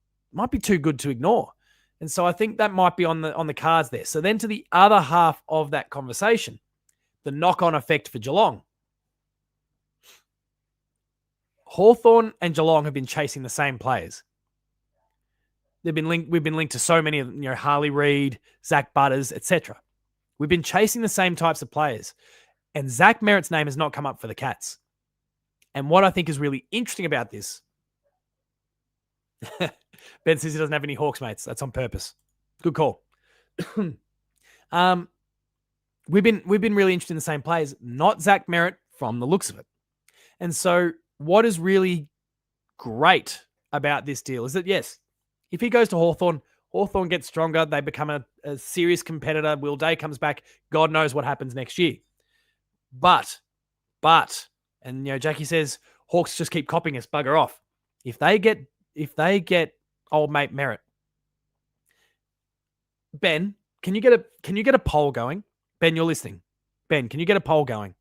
too good to ignore. And so I think that might be on the cards there. So then to the other half of that conversation, the knock-on effect for Geelong. Hawthorn and Geelong have been chasing the same players. We've been linked to so many of them, Harley Reid, Zach Butters, etc. We've been chasing the same types of players. And Zach Merritt's name has not come up for the Cats. And what I think is really interesting about this, Ben says he doesn't have any Hawks mates. That's on purpose. Good call. We've been really interested in the same players, not Zach Merritt from the looks of it. And so what is really great about this deal is that, yes, if he goes to Hawthorn gets stronger. They become a serious competitor. Will Day comes back. God knows what happens next year. But, and Jackie says, Hawks just keep copying us, bugger off. If they get old mate Merritt, Ben, can you get a poll going? Ben, you're listening. Ben, can you get a poll going?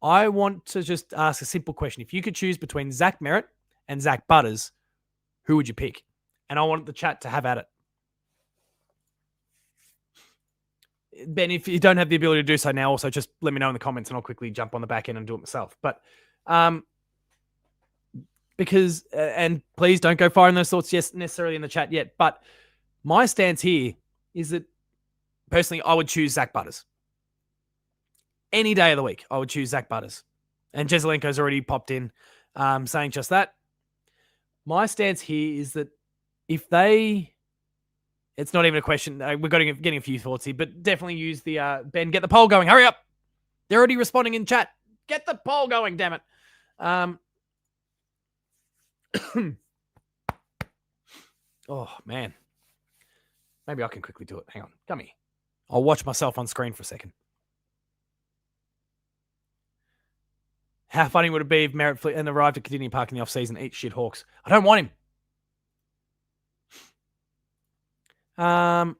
I want to just ask a simple question. If you could choose between Zach Merritt and Zach Butters, who would you pick? And I want the chat to have at it. Ben, if you don't have the ability to do so now, also just let me know in the comments and I'll quickly jump on the back end and do it myself. But because, and please don't go firing those thoughts necessarily in the chat yet, but my stance here is that personally, I would choose Zach Butters. Any day of the week, I would choose Zach Butters. And Jezelenko's already popped in saying just that. My stance here is that if they... It's not even a question. We're getting a few thoughts here, but definitely use the... Ben, get the poll going. Hurry up. They're already responding in chat. Get the poll going, damn it. Oh, man. Maybe I can quickly do it. Hang on. Come here. I'll watch myself on screen for a second. How funny would it be if Merritt and arrived at Cardinia Park in the off-season, eat shit Hawks? I don't want him. I'm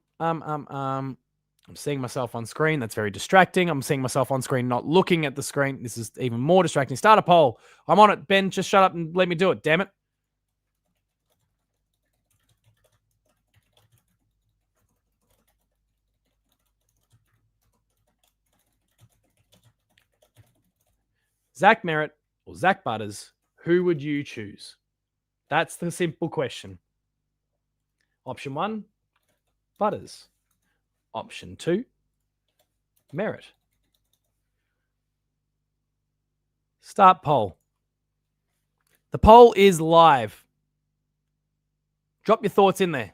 seeing myself on screen. That's very distracting. I'm seeing myself on screen, not looking at the screen. This is even more distracting. Start a poll. I'm on it. Ben, just shut up and let me do it. Damn it. Zach Merritt or Zach Butters, who would you choose? That's the simple question. Option 1, Butters. Option 2, Merritt. Start poll. The poll is live. Drop your thoughts in there.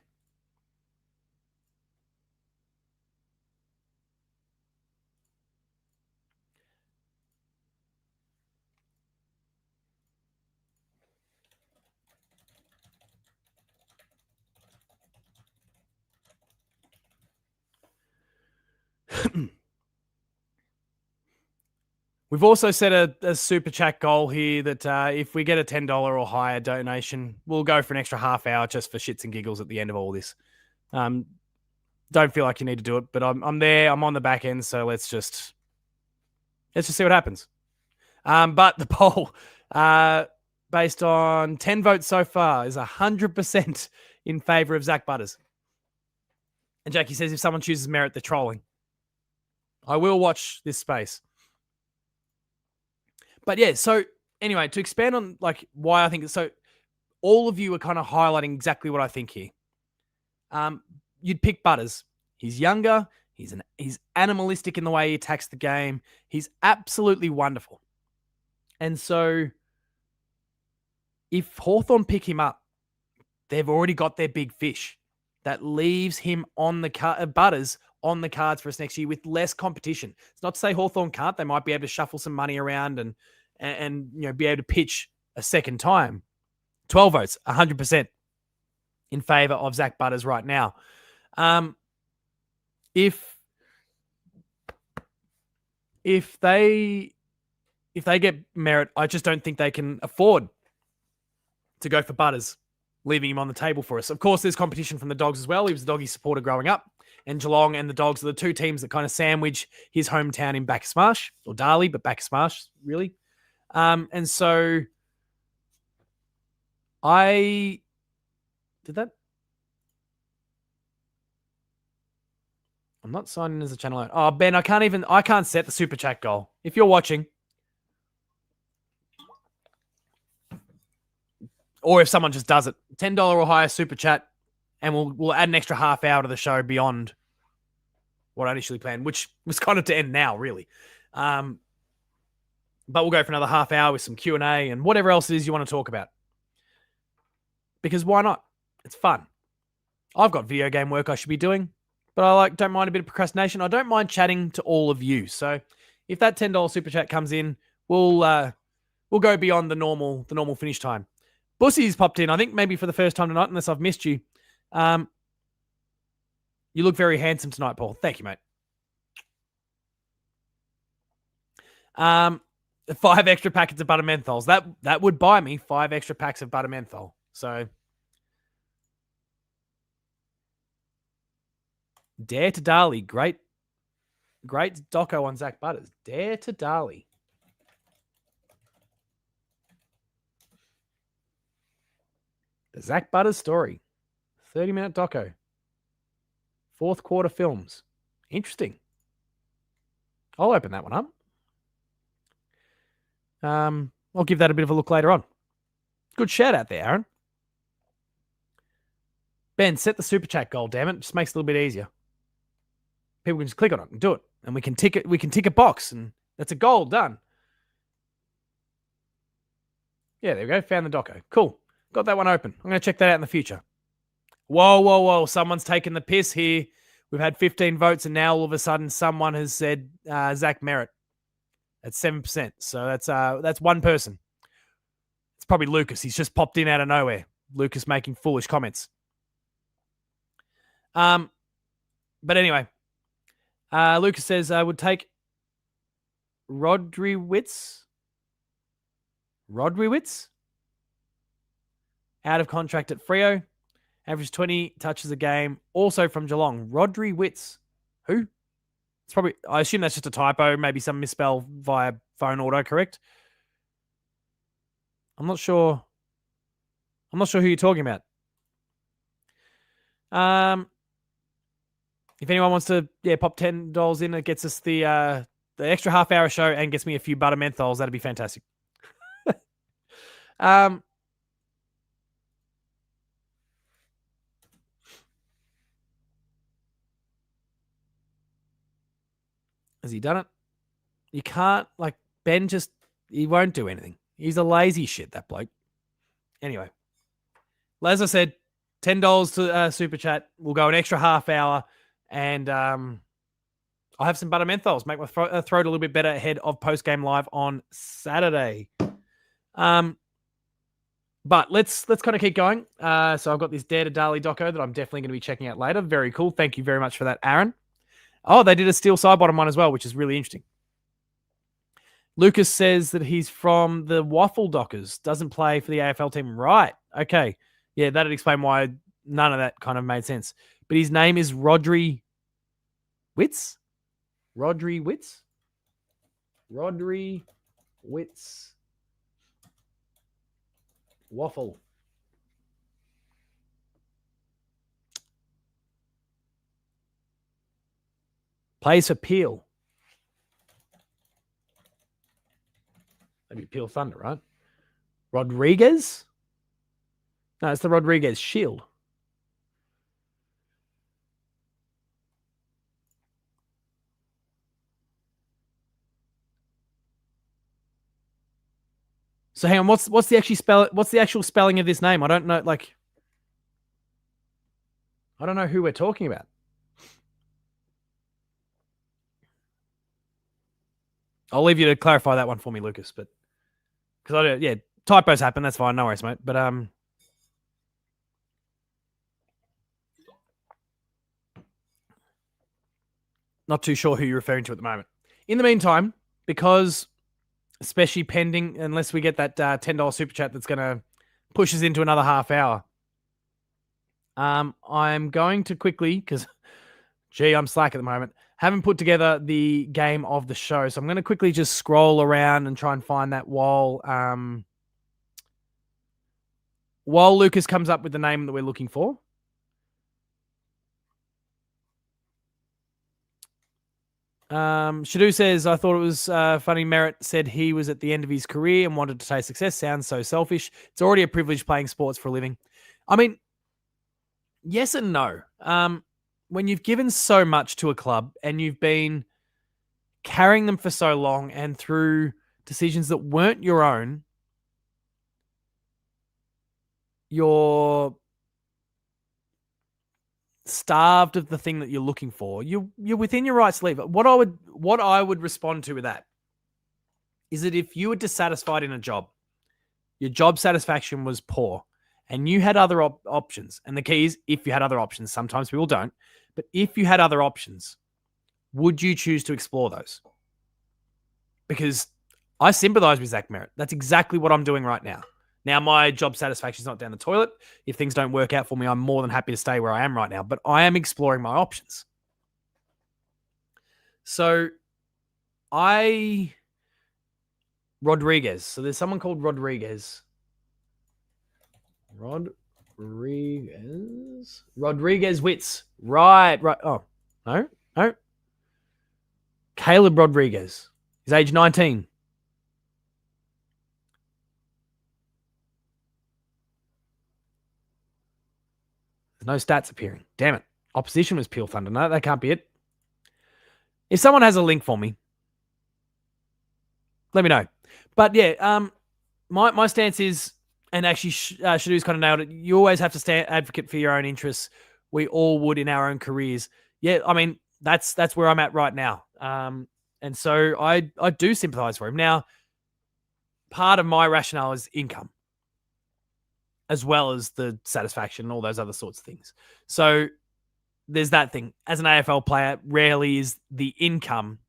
We've also set a super chat goal here that if we get a $10 or higher donation, we'll go for an extra half hour just for shits and giggles at the end of all this. Don't feel like you need to do it, but I'm there. I'm on the back end, so let's just see what happens. But the poll, based on 10 votes so far, is 100% in favor of Zach Butters. And Jackie says if someone chooses Merritt, they're trolling. I will watch this space. But yeah, so anyway, to expand on like why I think it's so, all of you are kind of highlighting exactly what I think here. You'd pick Butters. He's younger. He's animalistic in the way he attacks the game. He's absolutely wonderful. And so if Hawthorn pick him up, they've already got their big fish. That leaves him on the Butters on the cards for us next year with less competition. It's not to say Hawthorn can't. They might be able to shuffle some money around and be able to pitch a second time. 12 votes, 100% in favor of Zach Butters right now. If they get Merritt, I just don't think they can afford to go for Butters, leaving him on the table for us. Of course, there's competition from the Dogs as well. He was a Doggy supporter growing up. And Geelong and the Dogs are the two teams that kind of sandwich his hometown in Bacchus Marsh, or Darley, but Bacchus Marsh, really. And so I Did that? I'm not signed in as a channel owner. Oh, Ben, I can't set the super chat goal. If you're watching, or if someone just does it, $10 or higher super chat, and we'll add an extra half hour to the show beyond what I initially planned, which was kind of to end now, really. But we'll go for another half hour with some Q&A and whatever else it is you want to talk about. Because why not? It's fun. I've got video game work I should be doing, but I don't mind a bit of procrastination. I don't mind chatting to all of you. So if that $10 super chat comes in, we'll go beyond the normal finish time. Bussy's popped in, I think maybe for the first time tonight, unless I've missed you. You look very handsome tonight, Paul. Thank you, mate. 5 extra packets of butter menthols. That would buy me 5 extra packs of butter menthol. So Dare to Dali. Great doco on Zach Butters. Dare to Dali. The Zach Butters story. 30-minute doco. 4th quarter films. Interesting. I'll open that one up. I'll give that a bit of a look later on. Good shout out there, Aaron. Ben, set the super chat goal, damn it. Just makes it a little bit easier. People can just click on it and do it. And we can tick it. We can tick a box and that's a goal done. Yeah, there we go. Found the doco. Cool. Got that one open. I'm going to check that out in the future. Whoa. Someone's taken the piss here. We've had 15 votes and now all of a sudden someone has said Zach Merritt. That's 7%. So that's one person. It's probably Lucas. He's just popped in out of nowhere. Lucas making foolish comments. But anyway, Lucas says I would take Rodriguez out of contract at Freo. Average 20 touches a game. Also from Geelong. Rodriguez. Who? It's probably, I assume that's just a typo, maybe some misspell via phone autocorrect. I'm not sure who you're talking about. If anyone wants to pop $10 in, it gets us the extra half hour show and gets me a few butter menthols. That'd be fantastic. Has he done it? You can't, Ben he won't do anything. He's a lazy shit, that bloke. Anyway, as I said, $10 to super chat. We'll go an extra half hour and I'll have some butter menthols, make my throat a little bit better ahead of post-game live on Saturday. But let's kind of keep going. So I've got this Dare to Dali doco that I'm definitely going to be checking out later. Very cool. Thank you very much for that, Aaron. Oh, they did a steel side bottom one as well, which is really interesting. Lucas says that he's from the Waffle Dockers, doesn't play for the AFL team. Right. Okay. Yeah, that'd explain why none of that kind of made sense. But his name is Rodri Witz. Rodri Witz. Waffle. Plays for Peel. Maybe Peel Thunder, right? Rodriguez? No, it's the Rodriguez Shield. So hang on, what's the actual spelling of this name? I don't know, I don't know who we're talking about. I'll leave you to clarify that one for me, Lucas, but because typos happen, that's fine, no worries, mate. But not too sure who you're referring to at the moment. In the meantime, because especially pending, unless we get that $10 super chat that's going to push us into another half hour, I'm going to quickly, because, I'm slack at the moment, haven't put together the game of the show. So I'm going to quickly just scroll around and try and find that while while Lucas comes up with the name that we're looking for, Shadu says, I thought it was funny. Merritt said he was at the end of his career and wanted to taste success. Sounds so selfish. It's already a privilege playing sports for a living. I mean, yes and no. When you've given so much to a club and you've been carrying them for so long and through decisions that weren't your own, you're starved of the thing that you're looking for. You're within your rights to leave. What I would respond to with that is that if you were dissatisfied in a job, your job satisfaction was poor, and you had other options. And the key is, if you had other options, sometimes people don't, but if you had other options, would you choose to explore those? Because I sympathize with Zach Merritt. That's exactly what I'm doing right now. Now, my job satisfaction is not down the toilet. If things don't work out for me, I'm more than happy to stay where I am right now, but I am exploring my options. So Rodriguez. So there's someone called Rodriguez. Rodriguez Witz. Right. Oh, no. Caleb Rodriguez. He's age 19. There's no stats appearing. Damn it. Opposition was Peel Thunder. No, that can't be it. If someone has a link for me, let me know. But yeah, my stance is, and actually Shadu's kind of nailed it, you always have to stand advocate for your own interests. We all would in our own careers. Yeah, I mean, that's where I'm at right now. And so I do sympathize for him. Now, part of my rationale is income, as well as the satisfaction and all those other sorts of things. So there's that thing. As an AFL player, rarely is the income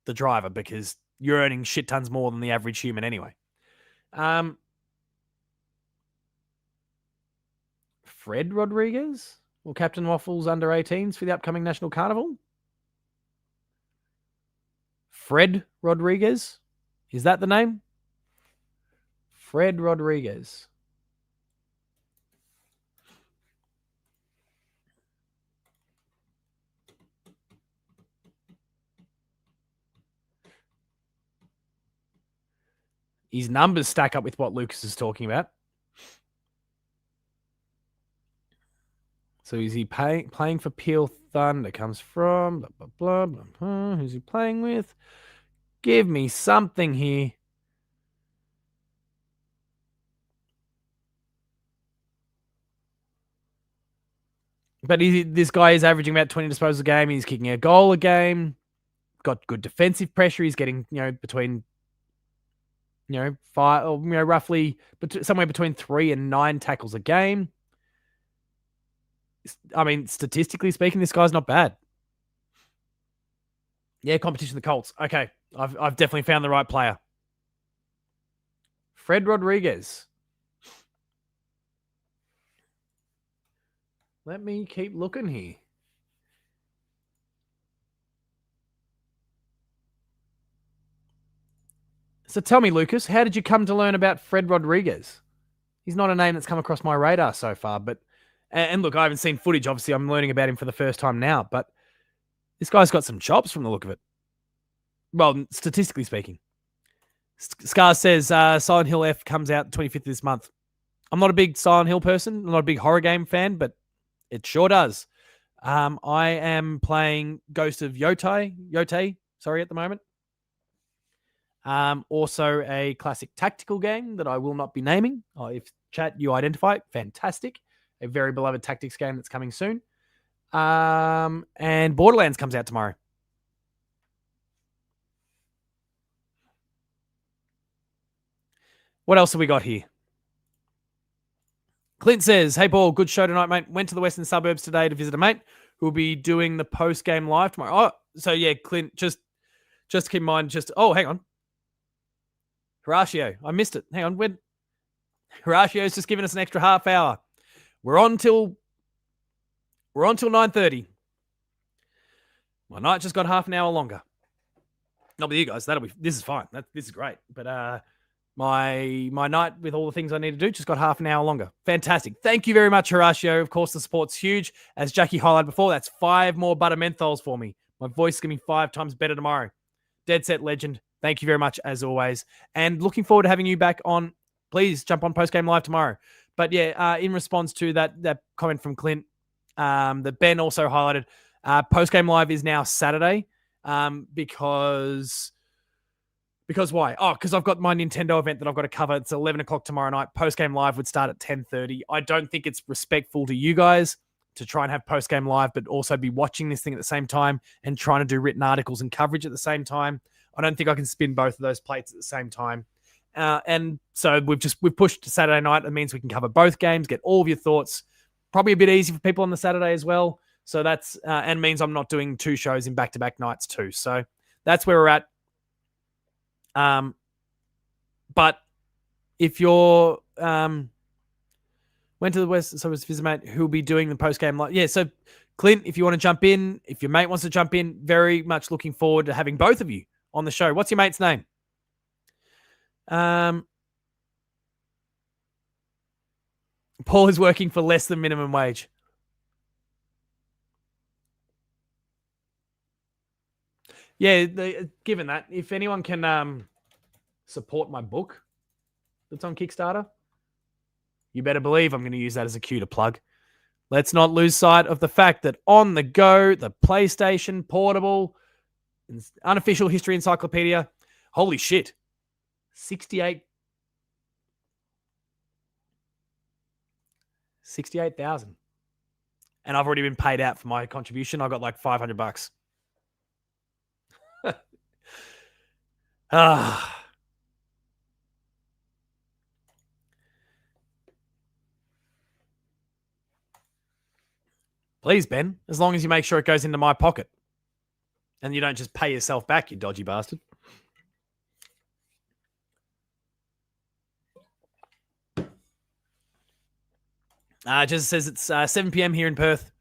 the driver, because you're earning shit tons more than the average human anyway. Fred Rodriguez will captain Waffles under 18s for the upcoming National Carnival. Fred Rodriguez. Is that the name? Fred Rodriguez. His numbers stack up with what Lucas is talking about. So is he playing for Peel Thunder? Comes from blah, blah, blah, blah, blah. Who's he playing with? Give me something here. But this guy is averaging about 20 disposals a game. He's kicking a goal a game. Got good defensive pressure. He's getting, between, five, or, roughly somewhere between 3 and 9 tackles a game. I mean, statistically speaking, this guy's not bad. Yeah, competition the Colts. Okay, I've definitely found the right player. Fred Rodriguez. Let me keep looking here. So tell me, Lucas, how did you come to learn about Fred Rodriguez? He's not a name that's come across my radar so far, but and look, I haven't seen footage. Obviously, I'm learning about him for the first time now, but this guy's got some chops from the look of it. Well, statistically speaking. Scar says Silent Hill F comes out 25th of this month. I'm not a big Silent Hill person. I'm not a big horror game fan, but it sure does. I am playing Ghost of Yotei, at the moment. Also a classic tactical game that I will not be naming. If chat you identify it, fantastic. A very beloved tactics game that's coming soon. And Borderlands comes out tomorrow. What else have we got here? Clint says, hey, Paul, good show tonight, mate. Went to the Western Suburbs today to visit a mate who will be doing the post-game live tomorrow. Oh, so yeah, Clint, just keep in mind, hang on. Horatio, I missed it. Hang on. Horatio's just giving us an extra half hour. We're on till 9:30. My night just got half an hour longer. Not with you guys. This is fine. This is great. But my night with all the things I need to do just got half an hour longer. Fantastic. Thank you very much, Horatio. Of course, the support's huge. As Jackie highlighted before, that's 5 more butter menthols for me. My voice is going to be 5 times better tomorrow. Dead set legend. Thank you very much, as always. And looking forward to having you back on. Please jump on Postgame Live tomorrow. But yeah, in response to that comment from Clint, that Ben also highlighted, Postgame Live is now Saturday because why? Oh, because I've got my Nintendo event that I've got to cover. It's 11 o'clock tomorrow night. Postgame Live would start at 10:30. I don't think it's respectful to you guys to try and have Postgame Live, but also be watching this thing at the same time and trying to do written articles and coverage at the same time. I don't think I can spin both of those plates at the same time. And so we've pushed to Saturday night. That means we can cover both games, get all of your thoughts. Probably a bit easy for people on the Saturday as well. So that's and means I'm not doing 2 shows in back-to-back nights too. So that's where we're at. But if you're went to the West, so it's his mate who'll be doing the post-game live. Yeah, so Clint, if you want to jump in, if your mate wants to jump in, very much looking forward to having both of you on the show. What's your mate's name? Paul is working for less than minimum wage. Yeah, given that, if anyone can support my book that's on Kickstarter, you better believe I'm going to use that as a cue to plug. Let's not lose sight of the fact that On the Go, the PlayStation Portable, unofficial history encyclopedia, holy shit, 68,000. And I've already been paid out for my contribution. I got like $500. Please, Ben, as long as you make sure it goes into my pocket and you don't just pay yourself back, you dodgy bastard. Just says it's 7 p.m. here in Perth.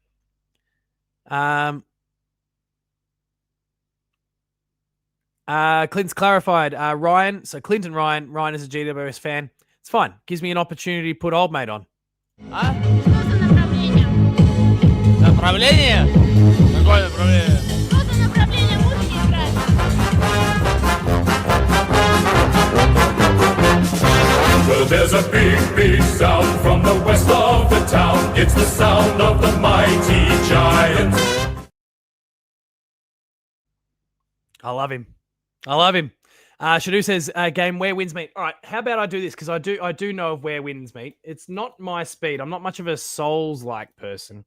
Clint's clarified. Ryan, so Clint and Ryan. Ryan is a GWS fan. It's fine. Gives me an opportunity to put old mate on. Направление? Какое направление? Просто направление музыки играть. Well, there's a big, big sound from the west of the town. It's the sound of the mighty giant. I love him. Shadu says, game where wins meet. All right, how about I do this? Because I do know of where wins meet. It's not my speed. I'm not much of a Souls-like person.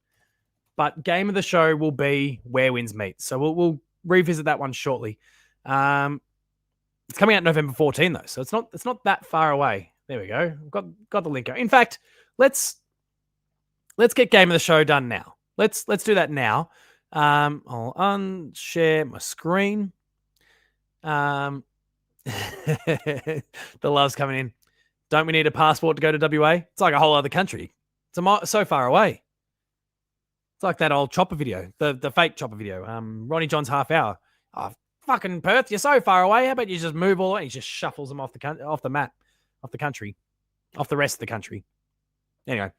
But game of the show will be where wins meet. So we'll revisit that one shortly. It's coming out November 14, though. So it's not that far away. There we go. I've got the link. In fact, let's get game of the show done now. Let's do that now. I'll unshare my screen. The love's coming in. Don't we need a passport to go to WA? It's like a whole other country. It's so far away. It's like that old Chopper video, the fake Chopper video. Ronnie John's half hour. Oh, fucking Perth, you're so far away. How about you just move all the way? He just shuffles them off the map, off the country, off the rest of the country. Anyway,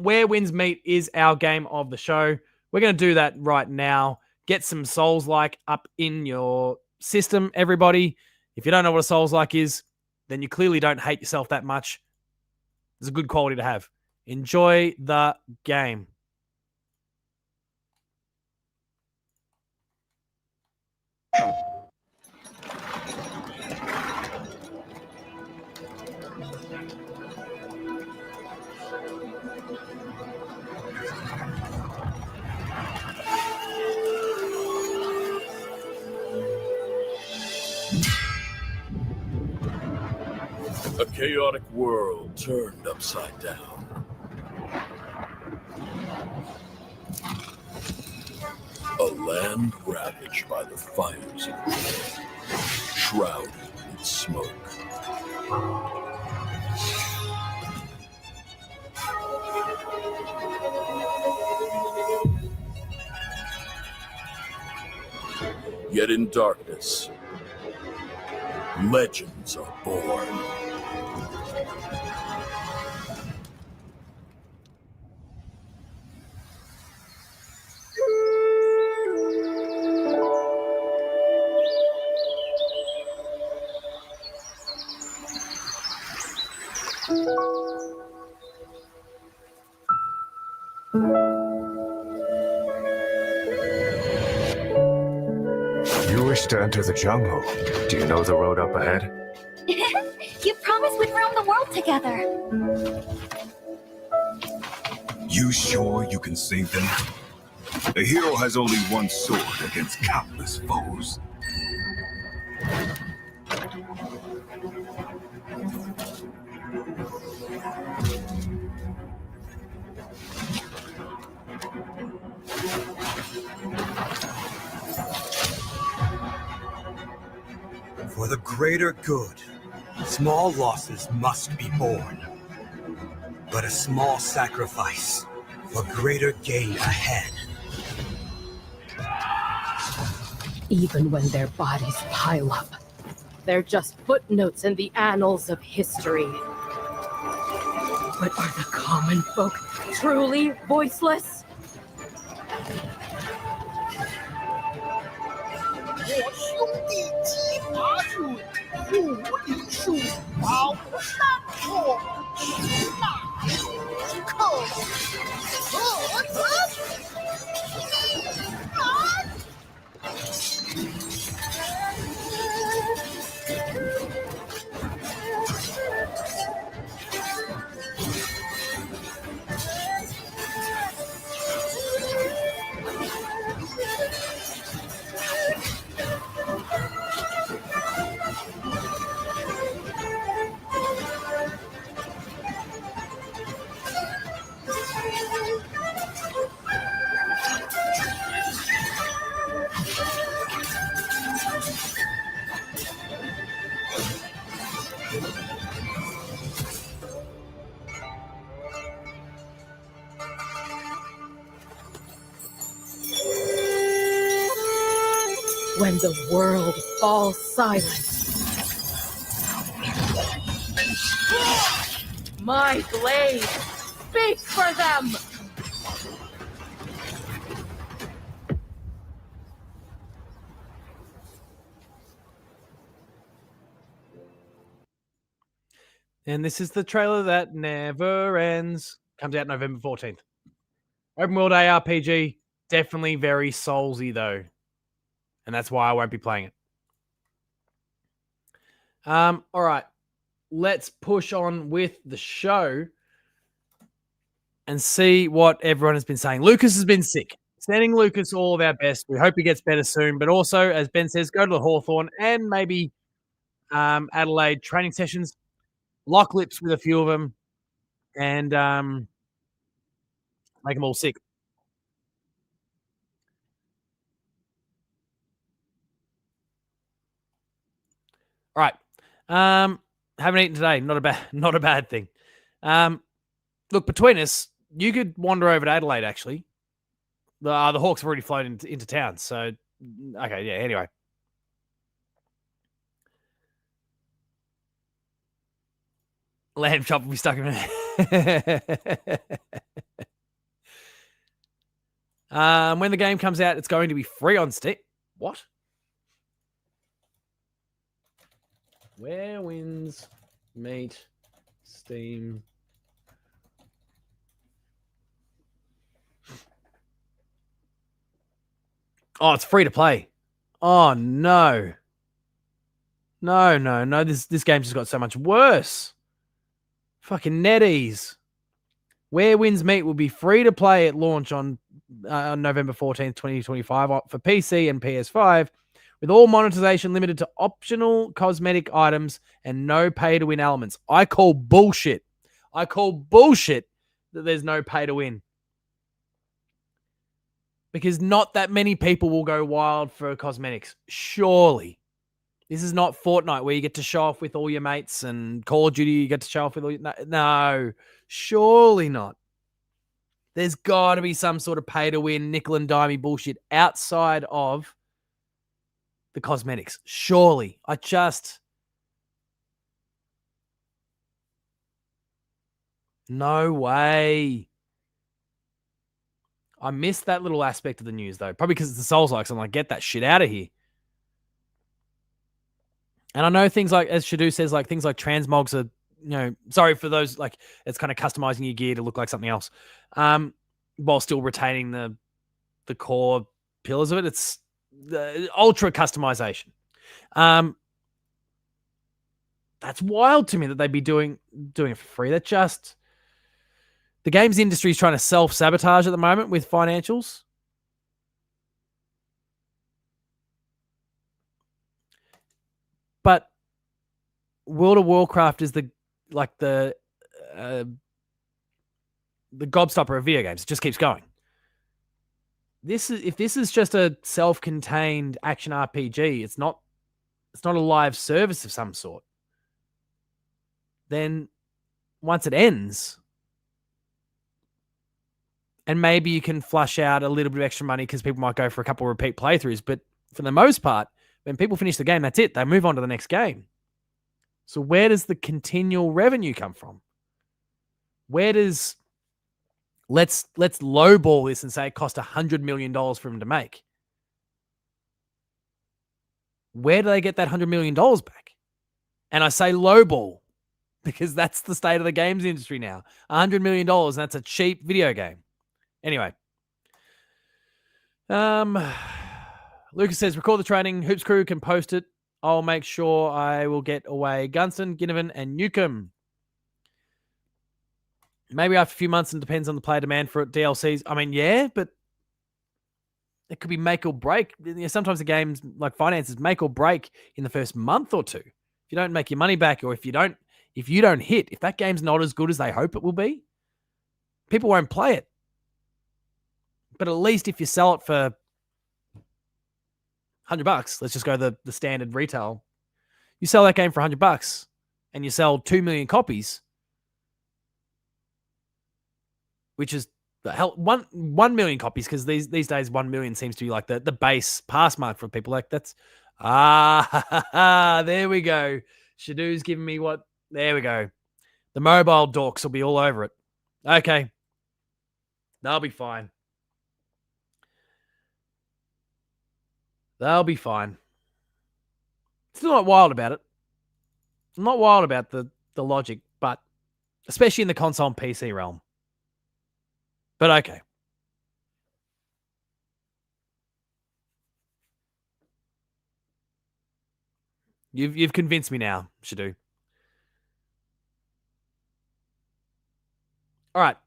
where wins meet is our game of the show. We're going to do that right now. Get some Souls-like up in your system, everybody. If you don't know what a Souls-like is, then you clearly don't hate yourself that much. It's a good quality to have. Enjoy the game. A chaotic world turned upside down. A land ravaged by the fires of war, shrouded in smoke. Yet in darkness, legends are born. You wish to enter the jungle. Do you know the road up ahead? You promised we'd roam the world together. You sure you can save them? A hero has only one sword against countless foes. For the greater good, small losses must be borne. But a small sacrifice for greater gain ahead. Even when their bodies pile up, they're just footnotes in the annals of history. But are the common folk truly voiceless? When the world falls silent, my blade speaks for them! And this is the trailer that never ends. Comes out November 14th. Open world ARPG. Definitely very soulsy, though. And that's why I won't be playing it. All right. Let's push on with the show and see what everyone has been saying. Lucas has been sick. Sending Lucas all of our best. We hope he gets better soon. But also, as Ben says, go to the Hawthorn and maybe Adelaide training sessions. Lock lips with a few of them and make them all sick. All right. Haven't eaten today. Not a bad thing. Look, between us, you could wander over to Adelaide, actually. The Hawks have already flown into town. So, okay, yeah, anyway. Lamb chop will be stuck in when the game comes out, it's going to be free on Steam. What? Where wins meet Steam? Oh, it's free to play. Oh no. No. This game's just got so much worse. Fucking NetEase. Where Wins Meet will be free to play at launch on November 14th, 2025 for PC and PS5, with all monetization limited to optional cosmetic items and no pay-to-win elements. I call bullshit. That there's no pay-to-win. Because not that many people will go wild for cosmetics. Surely. This is not Fortnite where you get to show off with all your mates and Call of Duty you get to show off with all your... No, surely not. There's got to be some sort of pay-to-win, nickel and dimey bullshit outside of the cosmetics. Surely. No way. I missed that little aspect of the news, though. Probably because it's the Souls-likes. I'm like, get that shit out of here. And I know things like, as Shadu says, like things like transmogs are, sorry for those, like it's kind of customizing your gear to look like something else, while still retaining the core pillars of it. It's the ultra customization. That's wild to me that they'd be doing it for free. That just the games industry is trying to self-sabotage at the moment with financials. But World of Warcraft is the gobstopper of video games. It just keeps going. If this is just a self-contained action RPG, it's not a live service of some sort. Then once it ends, and maybe you can flush out a little bit of extra money because people might go for a couple of repeat playthroughs, but for the most part, when people finish the game, that's it. They move on to the next game. So where does the continual revenue come from? Where does let's lowball this and say it cost $100 million for them to make? Where do they get that $100 million back? And I say lowball because that's the state of the games industry now. $100 million, and that's a cheap video game. Anyway. Lucas says, record the training. Hoops Crew can post it. I'll make sure I will get away Gunston, Ginnivan, and Newcomb. Maybe after a few months, and depends on the player demand for it. DLCs. I mean, yeah, but it could be make or break. Sometimes the games, like finances, make or break in the first month or two. If you don't make your money back, or if you don't hit, if that game's not as good as they hope it will be, people won't play it. But at least if you sell it for $100, let's just go the standard retail. You sell that game for $100 and you sell 2 million copies, which is the hell 1 million copies, because these days 1 million seems to be like the base pass mark for people. Like that's there we go. Shadoo's giving me what there we go. The mobile dorks will be all over it. Okay. They'll be fine. They'll be fine. Still not wild about it. I'm not wild about the logic, but especially in the console and PC realm. But okay. You've convinced me now, Shadoo. All right.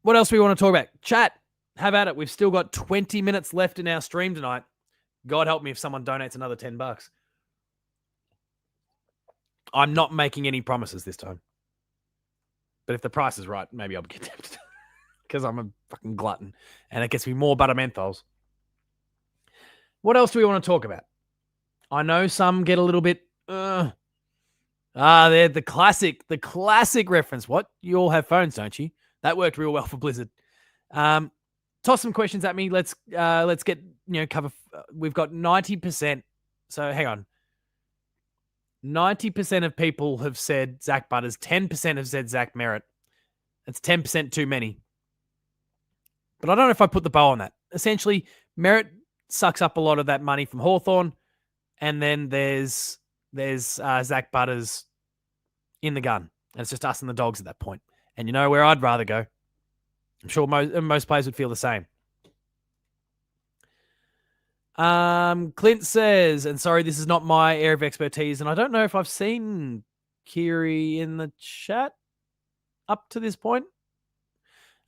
What else do we want to talk about? Chat, have at it. We've still got 20 minutes left in our stream tonight. God help me if someone donates another $10. I'm not making any promises this time. But if the price is right, maybe I'll get tempted. Because I'm a fucking glutton. And it gets me more butter menthols. What else do we want to talk about? I know some get a little bit... they're the classic reference. What? You all have phones, don't you? That worked real well for Blizzard. Toss some questions at me. Let's get, cover. We've got 90%. So hang on. 90% of people have said Zach Butters. 10% have said Zach Merritt. That's 10% too many. But I don't know if I put the bow on that. Essentially, Merritt sucks up a lot of that money from Hawthorn. And then there's Zach Butters in the gun. And it's just us and the dogs at that point. And you know where I'd rather go? I'm sure most players would feel the same. Clint says, and sorry, this is not my area of expertise, and I don't know if I've seen Kiri in the chat up to this point.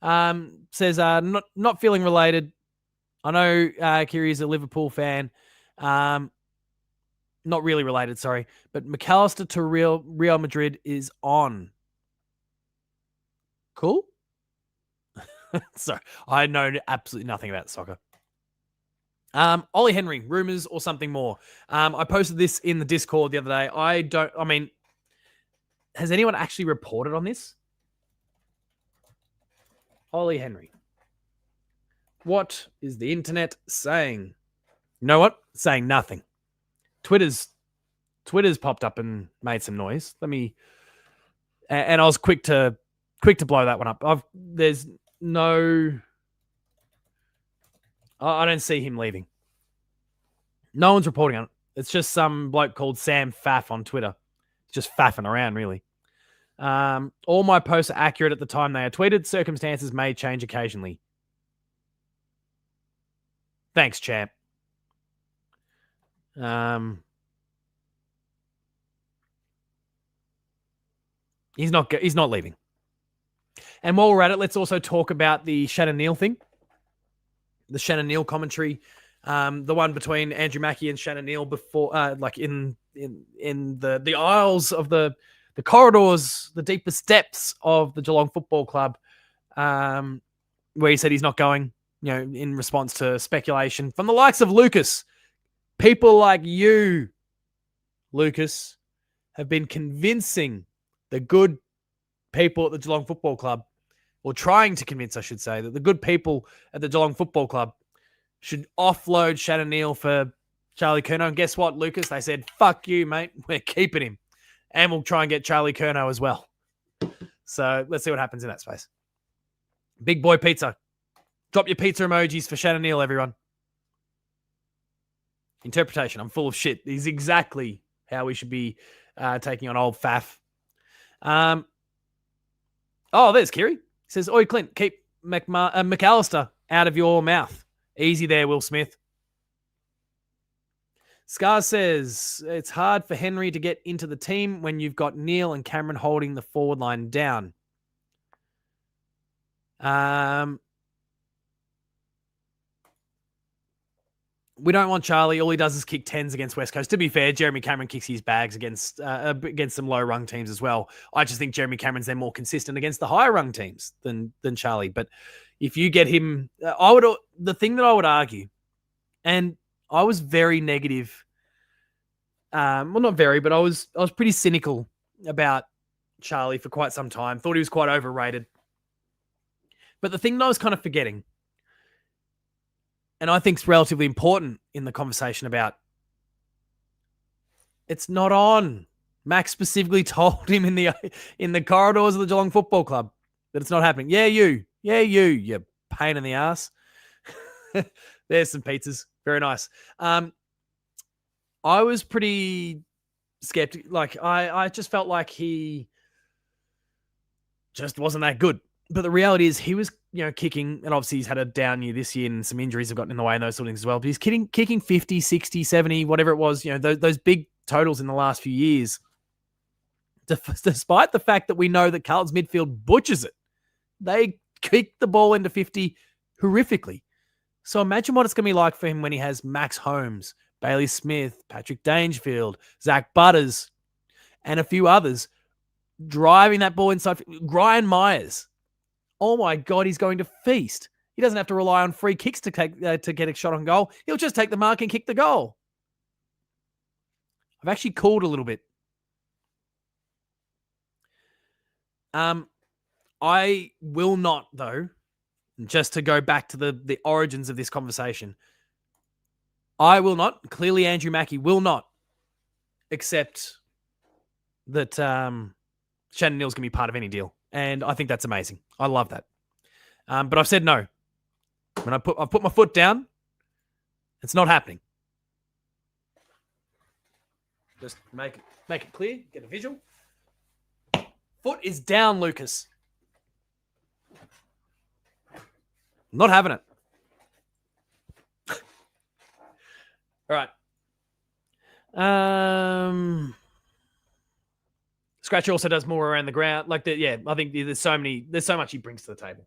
Says, not feeling related. I know Kiri is a Liverpool fan. Not really related, sorry. But McAllister to Real Madrid is on. Cool. So I know absolutely nothing about soccer. Ollie Henry, rumors or something more. I posted this in the Discord the other day. Has anyone actually reported on this? Ollie Henry. What is the internet saying? You know what? Saying nothing. Twitter's popped up and made some noise. And I was quick to blow that one up. I don't see him leaving. No one's reporting on it. It's just some bloke called Sam Faff on Twitter. Just faffing around, really. All my posts are accurate at the time they are tweeted. Circumstances may change occasionally. Thanks, champ. He's not leaving. And while we're at it, let's also talk about the Shannon Neal thing. The Shannon Neal commentary, the one between Andrew Mackie and Shannon Neal before, like in the aisles of the corridors, the deepest depths of the Geelong Football Club, where he said he's not going, in response to speculation from the likes of Lucas. People like you, Lucas, have been convincing the good people at the Geelong Football Club, or trying to convince, I should say, that the good people at the Geelong Football Club should offload Shannon Neal for Charlie Curnow. And guess what, Lucas? They said, fuck you, mate. We're keeping him. And we'll try and get Charlie Curnow as well. So let's see what happens in that space. Big boy pizza. Drop your pizza emojis for Shannon Neal, everyone. Interpretation. I'm full of shit. Is exactly how we should be taking on old Faf. There's Kiri. He says, oi, Clint, keep McAllister out of your mouth. Easy there, Will Smith. Scar says, it's hard for Henry to get into the team when you've got Neil and Cameron holding the forward line down. We don't want Charlie. All he does is kick 10s against West Coast. To be fair, Jeremy Cameron kicks his bags against some low-rung teams as well. I just think Jeremy Cameron's then more consistent against the higher-rung teams than Charlie. But if you get him, the thing that I would argue, and I was very negative. Not very, but I was pretty cynical about Charlie for quite some time. Thought he was quite overrated. But the thing that I was kind of forgetting, and I think it's relatively important in the conversation about, it's not on. Max specifically told him in the corridors of the Geelong Football Club that it's not happening. Yeah, you pain in the ass. There's some pizzas. Very nice. I was pretty skeptical. Like, I just felt like he just wasn't that good. But the reality is he was, kicking, and obviously he's had a down year this year and some injuries have gotten in the way and those sort of things as well. But he's kicking 50, 60, 70, whatever it was, those big totals in the last few years. Despite the fact that we know that Carlton's midfield butchers it. They kick the ball into 50 horrifically. So imagine what it's going to be like for him when he has Max Holmes, Bailey Smith, Patrick Dangerfield, Zach Butters, and a few others driving that ball inside. Brian Myers. Oh my God, he's going to feast. He doesn't have to rely on free kicks to get a shot on goal. He'll just take the mark and kick the goal. I've actually cooled a little bit. I will not, though, just to go back to the origins of this conversation, I will not, clearly Andrew Mackie will not accept that Shannon Neal's going to be part of any deal. And I think that's amazing. I love that. But I've said no. When I've put my foot down, it's not happening. Just make it clear. Get a visual. Foot is down, Lucas. Not having it. All right. Scratchy also does more around the ground. I think there's so much he brings to the table.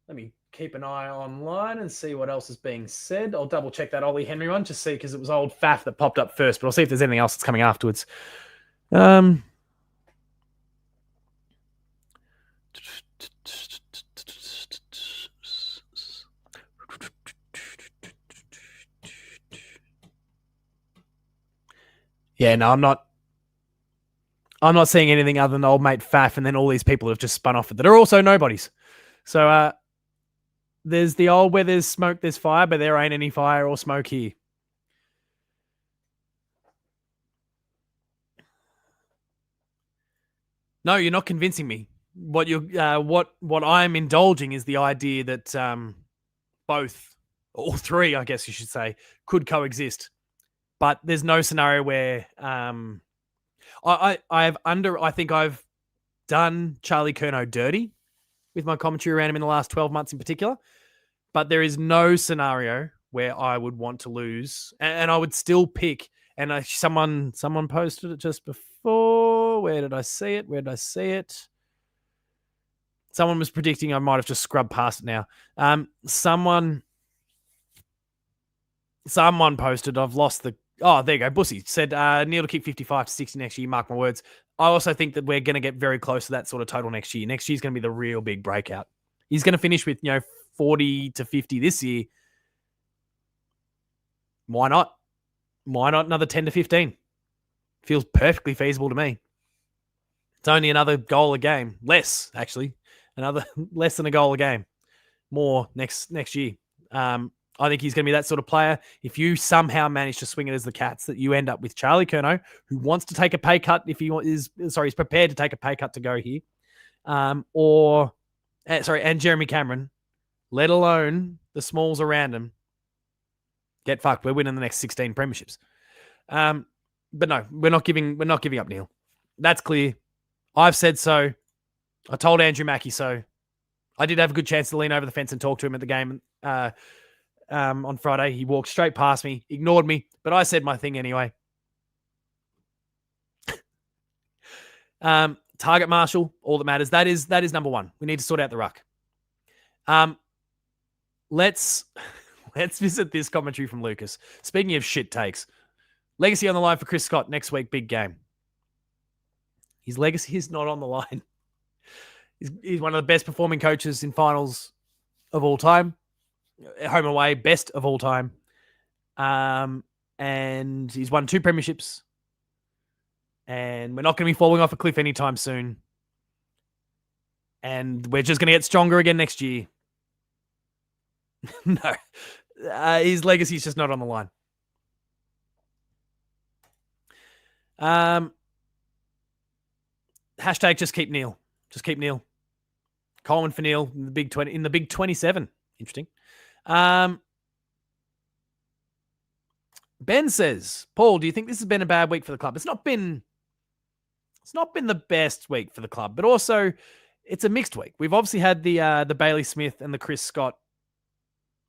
Let me keep an eye online and see what else is being said. I'll double check that Ollie Henry one, just see, because it was old Faf that popped up first, but I'll see if there's anything else that's coming afterwards. Yeah, no, I'm not seeing anything other than old mate Faf and then all these people have just spun off it that are also nobodies. So there's the old where there's smoke, there's fire, but there ain't any fire or smoke here. No, you're not convincing me. What I'm indulging is the idea that all three, I guess you should say, could coexist. But there's no scenario where I think I've done Charlie Curnow dirty with my commentary around him in the last 12 months in particular. But there is no scenario where I would want to lose, and I would still pick. And someone posted it just before. Where did I see it? Someone was predicting. I might have just scrubbed past it now. Someone posted. I've lost the. Oh, there you go. Bussy said Neil to kick 55 to 60 next year. Mark my words. I also think that we're going to get very close to that sort of total next year. Next year's going to be the real big breakout. He's going to finish with 40 to 50 this year. Why not? Why not another 10 to 15? Feels perfectly feasible to me. It's only another goal a game. Less, actually. Less than a goal a game. More next year. I think he's going to be that sort of player. If you somehow manage to swing it as the Cats, that you end up with Charlie Curnow, who wants to take a pay cut if he's prepared to take a pay cut to go here. And Jeremy Cameron, let alone the smalls around him. Get fucked. We're winning the next 16 premierships. But no, we're not giving up, Neil. That's clear. I've said so. I told Andrew Mackey so. I did have a good chance to lean over the fence and talk to him at the game on Friday. He walked straight past me, ignored me, but I said my thing anyway. Target Marshall, all that matters. That is number one. We need to sort out the ruck. Let's visit this commentary from Lucas. Speaking of shit takes, legacy on the line for Chris Scott next week. Big game. His legacy is not on the line. He's one of the best performing coaches in finals of all time. Home away, best of all time. And he's won 2 premierships. And we're not going to be falling off a cliff anytime soon. And we're just going to get stronger again next year. No. His legacy is just not on the line. Hashtag just keep Neil. Just keep Neil. Coleman for Neil in the Big 20, in the Big 27. Interesting. Ben says, Paul, do you think this has been a bad week for the club? It's not been the best week for the club, but also it's a mixed week. We've obviously had the Bailey Smith and the Chris Scott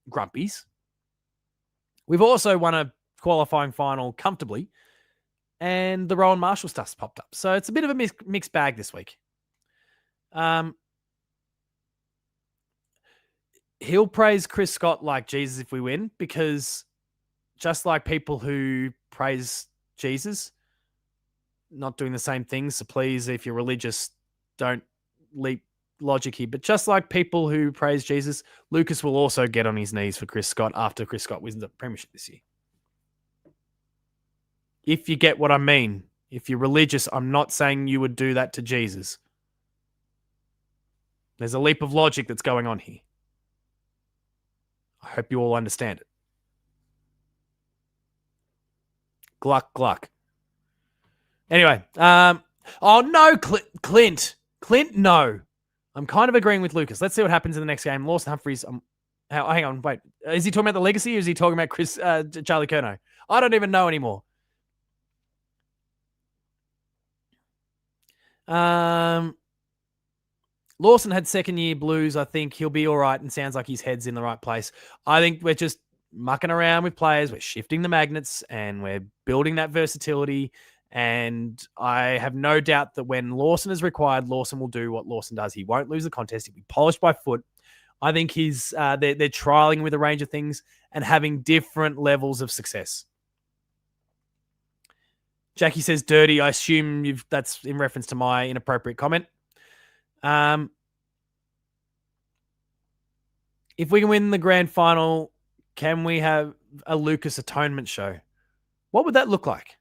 grumpies. We've also won a qualifying final comfortably, and the Rowan Marshall stuff's popped up. So it's a bit of a mixed bag this week. He'll praise Chris Scott like Jesus if we win, because just like people who praise Jesus, not doing the same things. So please, if you're religious, don't leap logic here. But just like people who praise Jesus, Lucas will also get on his knees for Chris Scott after Chris Scott wins the premiership this year. If you get what I mean. If you're religious, I'm not saying you would do that to Jesus. There's a leap of logic that's going on here. I hope you all understand it. Gluck, gluck. Anyway, oh no, Clint, no. I'm kind of agreeing with Lucas. Let's see what happens in the next game. Lawson Humphries. Hang on, wait. Is he talking about the legacy, or is he talking about Charlie Curnow? I don't even know anymore. Lawson had second-year blues. I think he'll be all right and sounds like his head's in the right place. I think we're just mucking around with players. We're shifting the magnets and we're building that versatility. And I have no doubt that when Lawson is required, Lawson will do what Lawson does. He won't lose the contest. He'll be polished by foot. I think they're trialing with a range of things and having different levels of success. Jackie says dirty. I assume that's in reference to my inappropriate comment. If we can win the grand final, can we have a Lucas atonement show? What would that look like?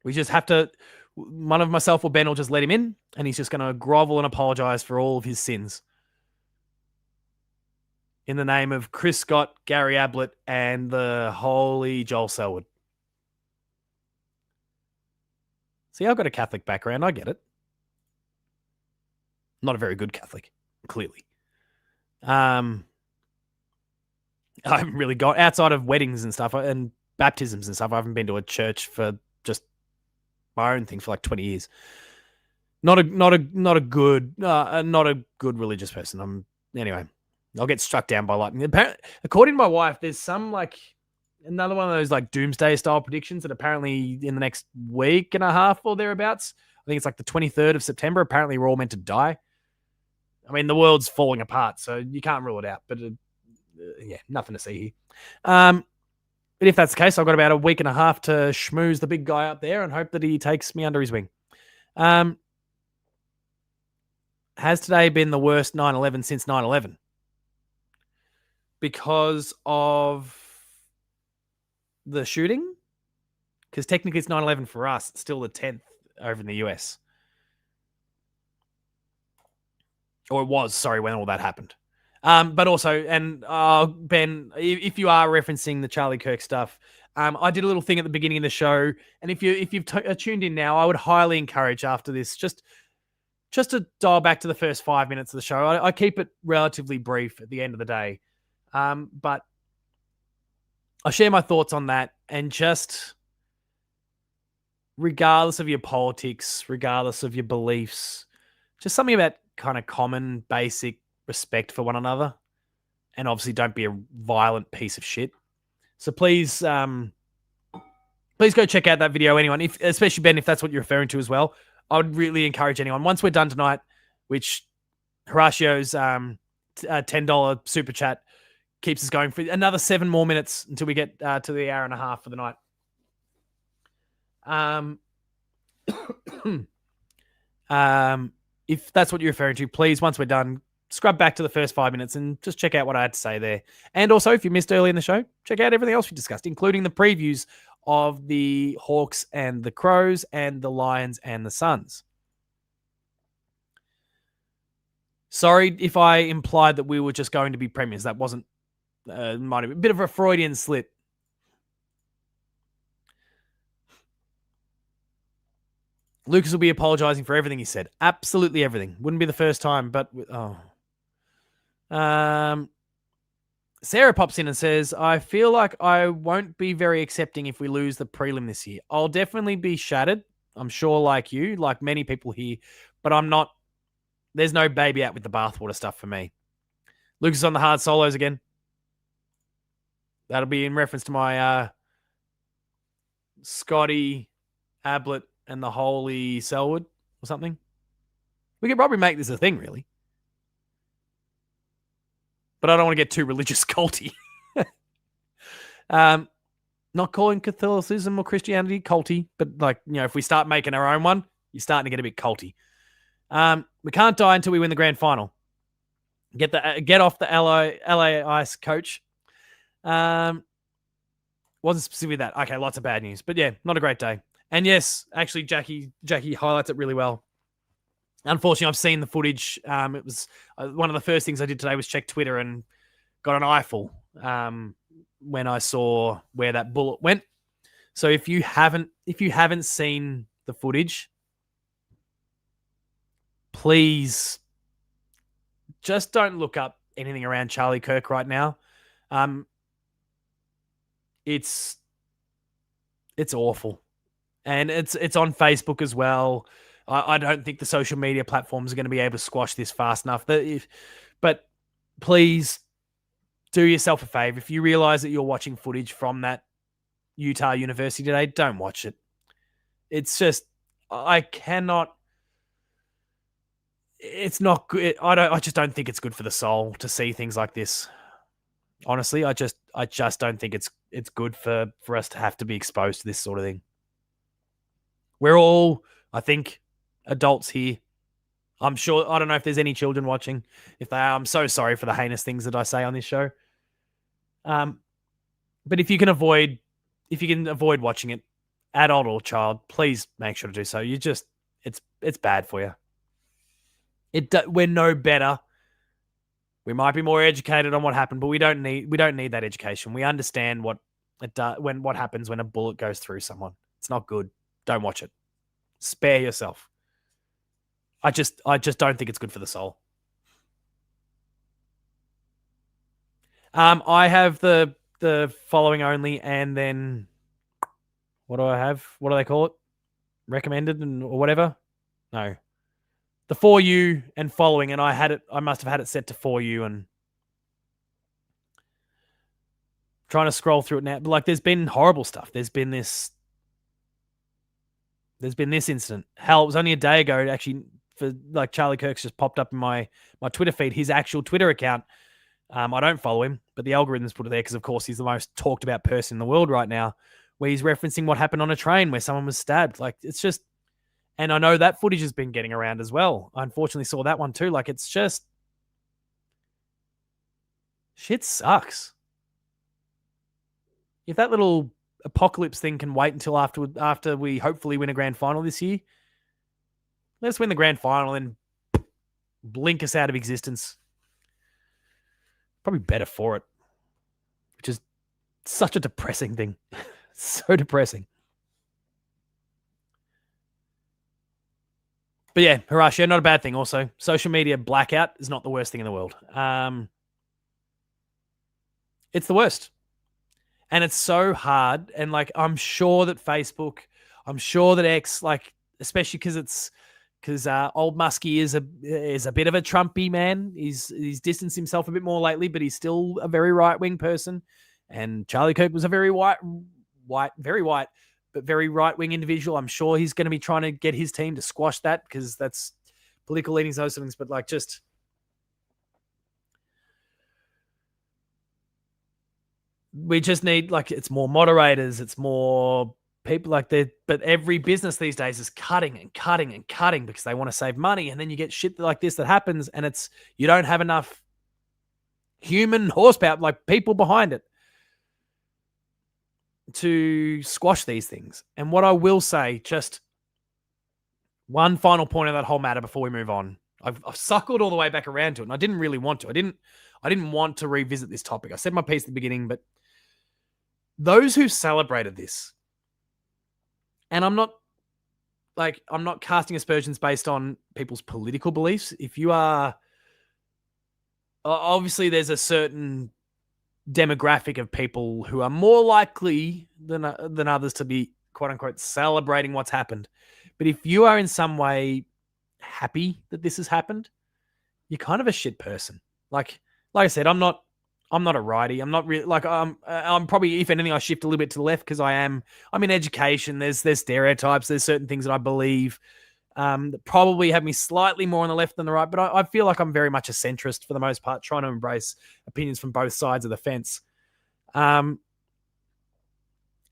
We just have to, one of myself or Ben will just let him in, and he's just going to grovel and apologize for all of his sins. In the name of Chris Scott, Gary Ablett, and the holy Joel Selwood. See, I've got a Catholic background. I get it. Not a very good Catholic, clearly. I haven't really outside of weddings and stuff and baptisms and stuff. I haven't been to a church for just my own thing for like 20 years. Not a good religious person. Anyway, I'll get struck down by lightning. Apparently, according to my wife, there's some like another one of those like doomsday style predictions that apparently in the next week and a half or thereabouts, I think it's like the 23rd of September, apparently we're all meant to die. I mean, the world's falling apart, so you can't rule it out. But yeah, nothing to see here. But if that's the case, I've got about a week and a half to schmooze the big guy up there and hope that he takes me under his wing. Has today been the worst 9/11 since 9/11? Because of the shooting? Because technically it's 9/11 for us. It's still the 10th over in the US. Or it was, sorry, when all that happened. But also, and Ben, if you are referencing the Charlie Kirk stuff, I did a little thing at the beginning of the show, and if you've tuned in now, I would highly encourage after this just to dial back to the first 5 minutes of the show. I keep it relatively brief at the end of the day, but I share my thoughts on that, and just regardless of your politics, regardless of your beliefs, just something about kind of common, basic respect for one another, and obviously don't be a violent piece of shit. So please go check out that video, anyone, especially Ben, if that's what you're referring to as well. I would really encourage anyone, once we're done tonight, which Horacio's $10 super chat keeps us going for another 7 more minutes until we get to the hour and a half for the night. If that's what you're referring to, please, once we're done, scrub back to the first 5 minutes and just check out what I had to say there. And also, if you missed early in the show, check out everything else we discussed, including the previews of the Hawks and the Crows and the Lions and the Suns. Sorry if I implied that we were just going to be premiers. That wasn't, might have been a bit of a Freudian slip. Lucas will be apologizing for everything he said. Absolutely everything. Wouldn't be the first time, but Sarah pops in and says, I feel like I won't be very accepting if we lose the prelim this year. I'll definitely be shattered. I'm sure like you, like many people here, but I'm not. There's no baby out with the bathwater stuff for me. Lucas on the hard solos again. That'll be in reference to my Scotty, Ablett, and the Holy Selwood or something. We could probably make this a thing, really. But I don't want to get too religious culty. Not calling Catholicism or Christianity culty, but like, if we start making our own one, you're starting to get a bit culty. We can't die until we win the grand final. Get off the LA Ice coach. Wasn't specifically that. Okay, lots of bad news. But yeah, not a great day. And yes, actually, Jackie highlights it really well. Unfortunately, I've seen the footage. It was one of the first things I did today was check Twitter and got an eyeful when I saw where that bullet went. So if you haven't seen the footage, please just don't look up anything around Charlie Kirk right now. It's awful. And it's on Facebook as well. I don't think the social media platforms are going to be able to squash this fast enough. But please do yourself a favor. If you realize that you're watching footage from that Utah University today, don't watch it. It's just, I cannot. It's not good. I just don't think it's good for the soul to see things like this. Honestly, I just don't think it's good for us to have to be exposed to this sort of thing. We're all, I think, adults here. I'm sure, I don't know if there's any children watching. If they are, I'm so sorry for the heinous things that I say on this show. But if you can avoid watching it, adult or child, please make sure to do so. It's bad for you. We're no better. We might be more educated on what happened, but we don't need that education. We understand what happens when a bullet goes through someone. It's not good. Don't watch it. Spare yourself. I just don't think it's good for the soul. I have the following only, and then what do I have? What do they call it? recommended or whatever. No. The For You and following, and I must have had it set to For You and trying to scroll through it now. But like there's been horrible stuff. There's been this incident. Hell, it was only a day ago actually for like Charlie Kirk's just popped up in my Twitter feed, his actual Twitter account. I don't follow him, but the algorithms put it there because, of course, he's the most talked about person in the world right now, where he's referencing what happened on a train where someone was stabbed. Like, it's just, and I know that footage has been getting around as well. I unfortunately saw that one too. Like, it's just, shit sucks. If that little apocalypse thing can wait until after we hopefully win a grand final this year, let's win the grand final and blink us out of existence. Probably better for it, which is such a depressing thing. So depressing. But yeah, Horatio, not a bad thing also. Social media blackout is not the worst thing in the world. It's the worst. And it's so hard. And like, I'm sure that Facebook, I'm sure that X, like, especially because old Muskie is a bit of a Trumpy man. He's distanced himself a bit more lately, but he's still a very right-wing person. And Charlie Kirk was a very white, but very right-wing individual. I'm sure he's going to be trying to get his team to squash that because that's political leanings, those things. But like, just we just need, like, it's more moderators, it's more people like that. But every business these days is cutting and cutting and cutting because they want to save money. And then you get shit like this that happens and you don't have enough human horsepower, like people behind it, to squash these things. And what I will say, just one final point of that whole matter before we move on. I've suckled all the way back around to it, and I didn't really want to. I didn't want to revisit this topic. I said my piece at the beginning, but those who celebrated this, and I'm not casting aspersions based on people's political beliefs. If you are, obviously there's a certain demographic of people who are more likely than others to be, quote unquote, celebrating what's happened. But if you are in some way happy that this has happened, you're kind of a shit person. Like I said, I'm not a righty. I'm not really like I'm probably, if anything, I shift a little bit to the left because I'm in education. There's stereotypes. There's certain things that I believe that probably have me slightly more on the left than the right. But I feel like I'm very much a centrist for the most part, trying to embrace opinions from both sides of the fence. And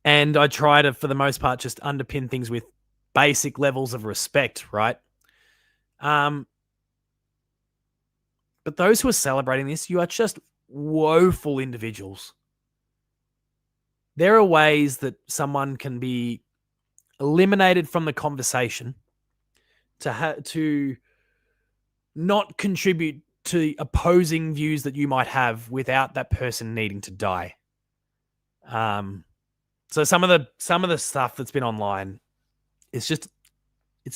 I try to, for the most part, just underpin things with basic levels of respect, right? But those who are celebrating this, you are just woeful individuals. There are ways that someone can be eliminated from the conversation to not contribute to the opposing views that you might have without that person needing to die. So some of the stuff that's been online, it's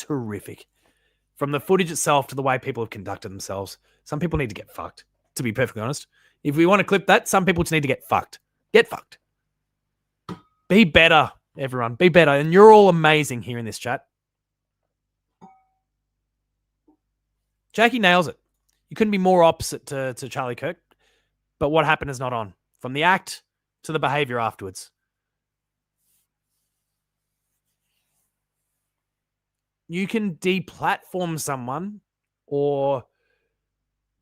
horrific. From the footage itself to the way people have conducted themselves, some people need to get fucked, to be perfectly honest. If we want to clip that, some people just need to get fucked. Get fucked. Be better, everyone. Be better. And you're all amazing here in this chat. Jackie nails it. You couldn't be more opposite to Charlie Kirk. But what happened is not on. From the act to the behavior afterwards. You can deplatform someone or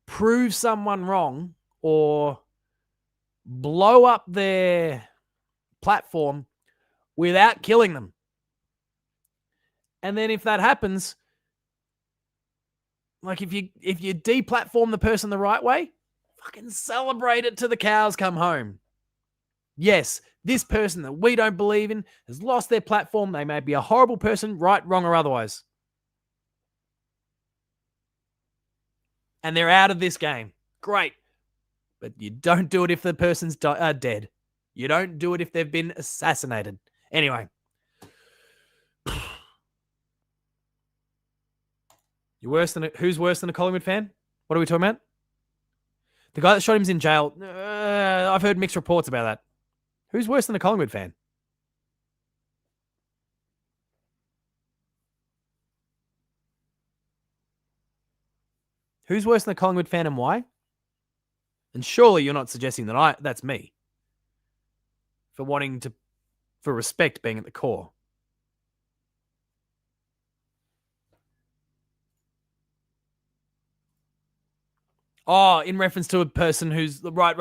prove someone wrong or blow up their platform without killing them. And then if that happens, like if you deplatform the person the right way, fucking celebrate it till the cows come home. Yes, this person that we don't believe in has lost their platform. They may be a horrible person, right, wrong, or otherwise. And they're out of this game. Great. But you don't do it if the person's dead. You don't do it if they've been assassinated. Anyway. Who's worse than a Collingwood fan? What are we talking about? The guy that shot him's in jail. I've heard mixed reports about that. Who's worse than a Collingwood fan? Who's worse than a Collingwood fan and why? And surely you're not suggesting that that's me for for respect being at the core. Oh, in reference to a person who's right.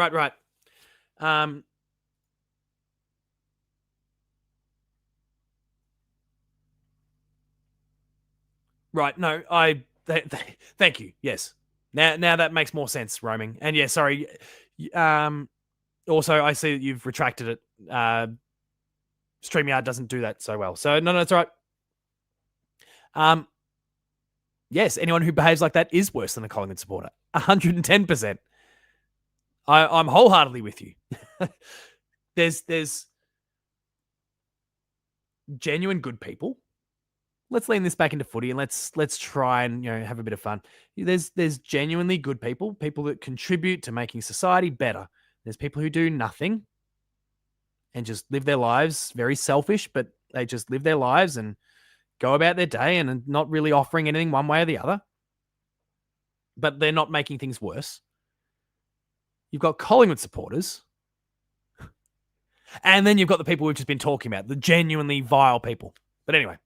Right. No, thank you. Yes. Now that makes more sense, roaming. And yeah, sorry. Also, I see that you've retracted it. StreamYard doesn't do that so well. So no, it's all right. Yes, anyone who behaves like that is worse than a Collingwood supporter. 110%. I'm wholeheartedly with you. There's genuine good people. Let's lean this back into footy and let's try and have a bit of fun. There's genuinely good people that contribute to making society better. There's people who do nothing and just live their lives, very selfish, but they just live their lives and go about their day and not really offering anything one way or the other. But they're not making things worse. You've got Collingwood supporters. And then you've got the people we've just been talking about, the genuinely vile people. But anyway.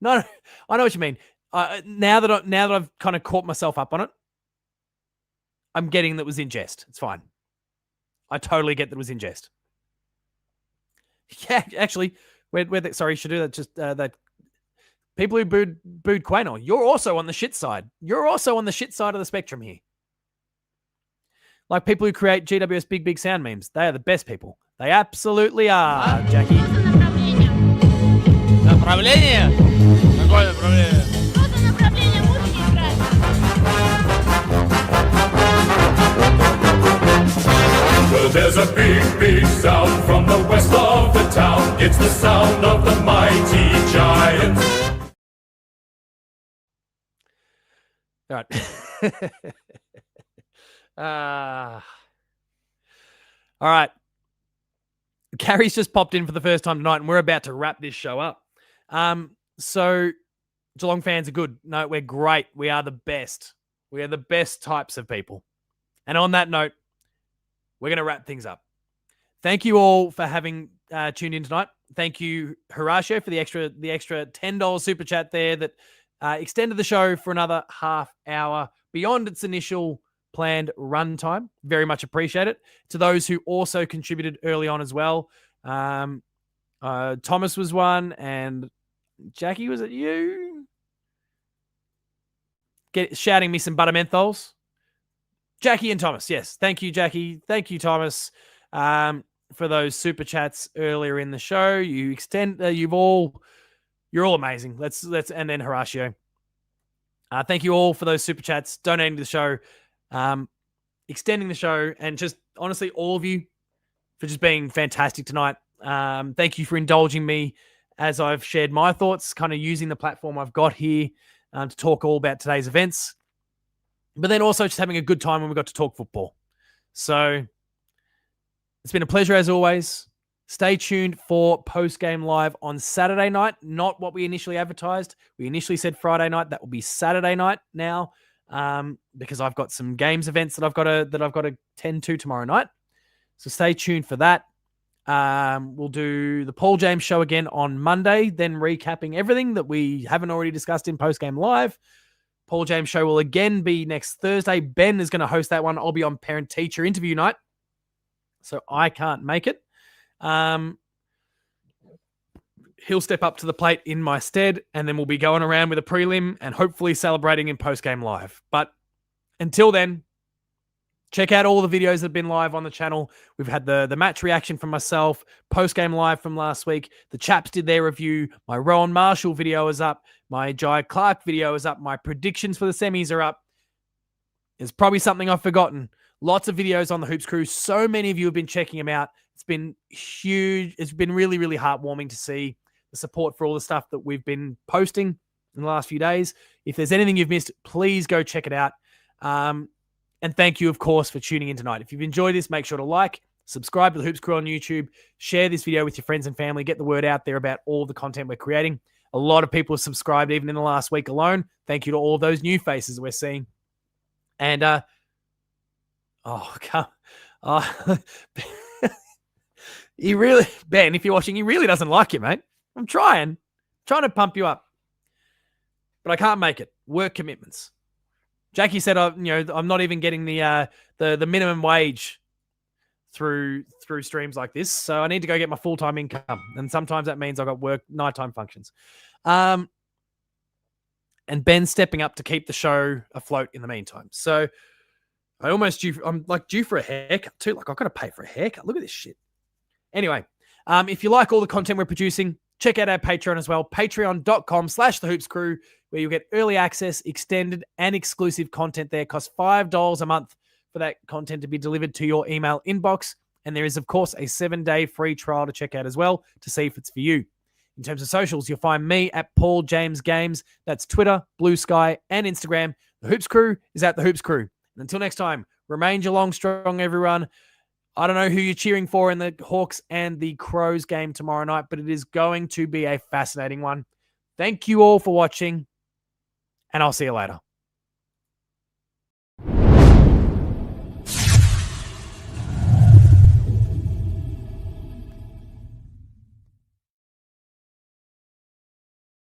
No, I know what you mean. Now that I've kind of caught myself up on it, I'm getting that it was in jest. It's fine. I totally get that it was in jest. Yeah, actually, sorry, should do that. Just that people who booed Quaynor, you're also on the shit side. You're also on the shit side of the spectrum here. Like people who create GWS big sound memes, they are the best people. They absolutely are, Jackie. Направление? Какое направление? Просто направление музыки играть. Well, there's a big sound from the west of the town. It's the sound of the mighty giants. All right. All right. Gary's just popped in for the first time tonight, and we're about to wrap this show up. So Geelong fans are good. No, we're great. We are the best. We are the best types of people. And on that note, we're going to wrap things up. Thank you all for having tuned in tonight. Thank you, Horatio, for the extra $10 super chat there that extended the show for another half hour beyond its initial planned run time. Very much appreciate it. To those who also contributed early on as well. Thomas was one, and Jackie, was it you? Shouting me some butter menthols. Jackie and Thomas, yes. Thank you, Jackie. Thank you, Thomas, for those super chats earlier in the show. You're all amazing. Let's and then Horatio. Thank you all for those super chats, donating to the show, extending the show, and just honestly, all of you for just being fantastic tonight. Thank you for indulging me as I've shared my thoughts, kind of using the platform I've got here to talk all about today's events, but then also just having a good time when we got to talk football. So it's been a pleasure as always. Stay tuned for post-game live on Saturday night, not what we initially advertised. We initially said Friday night. That will be Saturday night now, because I've got some games events that I've got to tend to tomorrow night. So stay tuned for that. We'll do the Paul James show again on Monday, then recapping everything that we haven't already discussed in post-game live. Paul James show will again be next Thursday. Ben is going to host that one. I'll be on parent-teacher interview night, so I can't make it. He'll step up to the plate in my stead, and then we'll be going around with a prelim and hopefully celebrating in post-game live. But until then, check out all the videos that have been live on the channel. We've had the match reaction from myself, post-game live from last week. The chaps did their review. My Rowan Marshall video is up. My Jai Clark video is up. My predictions for the semis are up. There's probably something I've forgotten. Lots of videos on the Hoops Crew. So many of you have been checking them out. It's been huge. It's been really, really heartwarming to see the support for all the stuff that we've been posting in the last few days. If there's anything you've missed, please go check it out. And thank you, of course, for tuning in tonight. If you've enjoyed this, make sure to like, subscribe to the Hoops Crew on YouTube, share this video with your friends and family, get the word out there about all the content we're creating. A lot of people have subscribed even in the last week alone. Thank you to all those new faces we're seeing. And, he really, Ben, if you're watching, he really doesn't like you, mate. I'm trying to pump you up, but I can't make it. Work commitments. Jackie said, I'm not even getting the minimum wage through streams like this, so I need to go get my full-time income, and sometimes that means I've got work nighttime functions. And Ben's stepping up to keep the show afloat in the meantime. So I'm due for a haircut too. Like, I've got to pay for a haircut. Look at this shit. Anyway, if you like all the content we're producing, check out our Patreon as well, patreon.com/thehoopscrew, where you'll get early access, extended, and exclusive content there. It costs $5 a month for that content to be delivered to your email inbox. And there is, of course, a 7-day free trial to check out as well to see if it's for you. In terms of socials, you'll find me at Paul James Games. That's Twitter, Blue Sky, and Instagram. The Hoops Crew is at The Hoops Crew. And until next time, remain Geelong strong, everyone. I don't know who you're cheering for in the Hawks and the Crows game tomorrow night, but it is going to be a fascinating one. Thank you all for watching, and I'll see you later.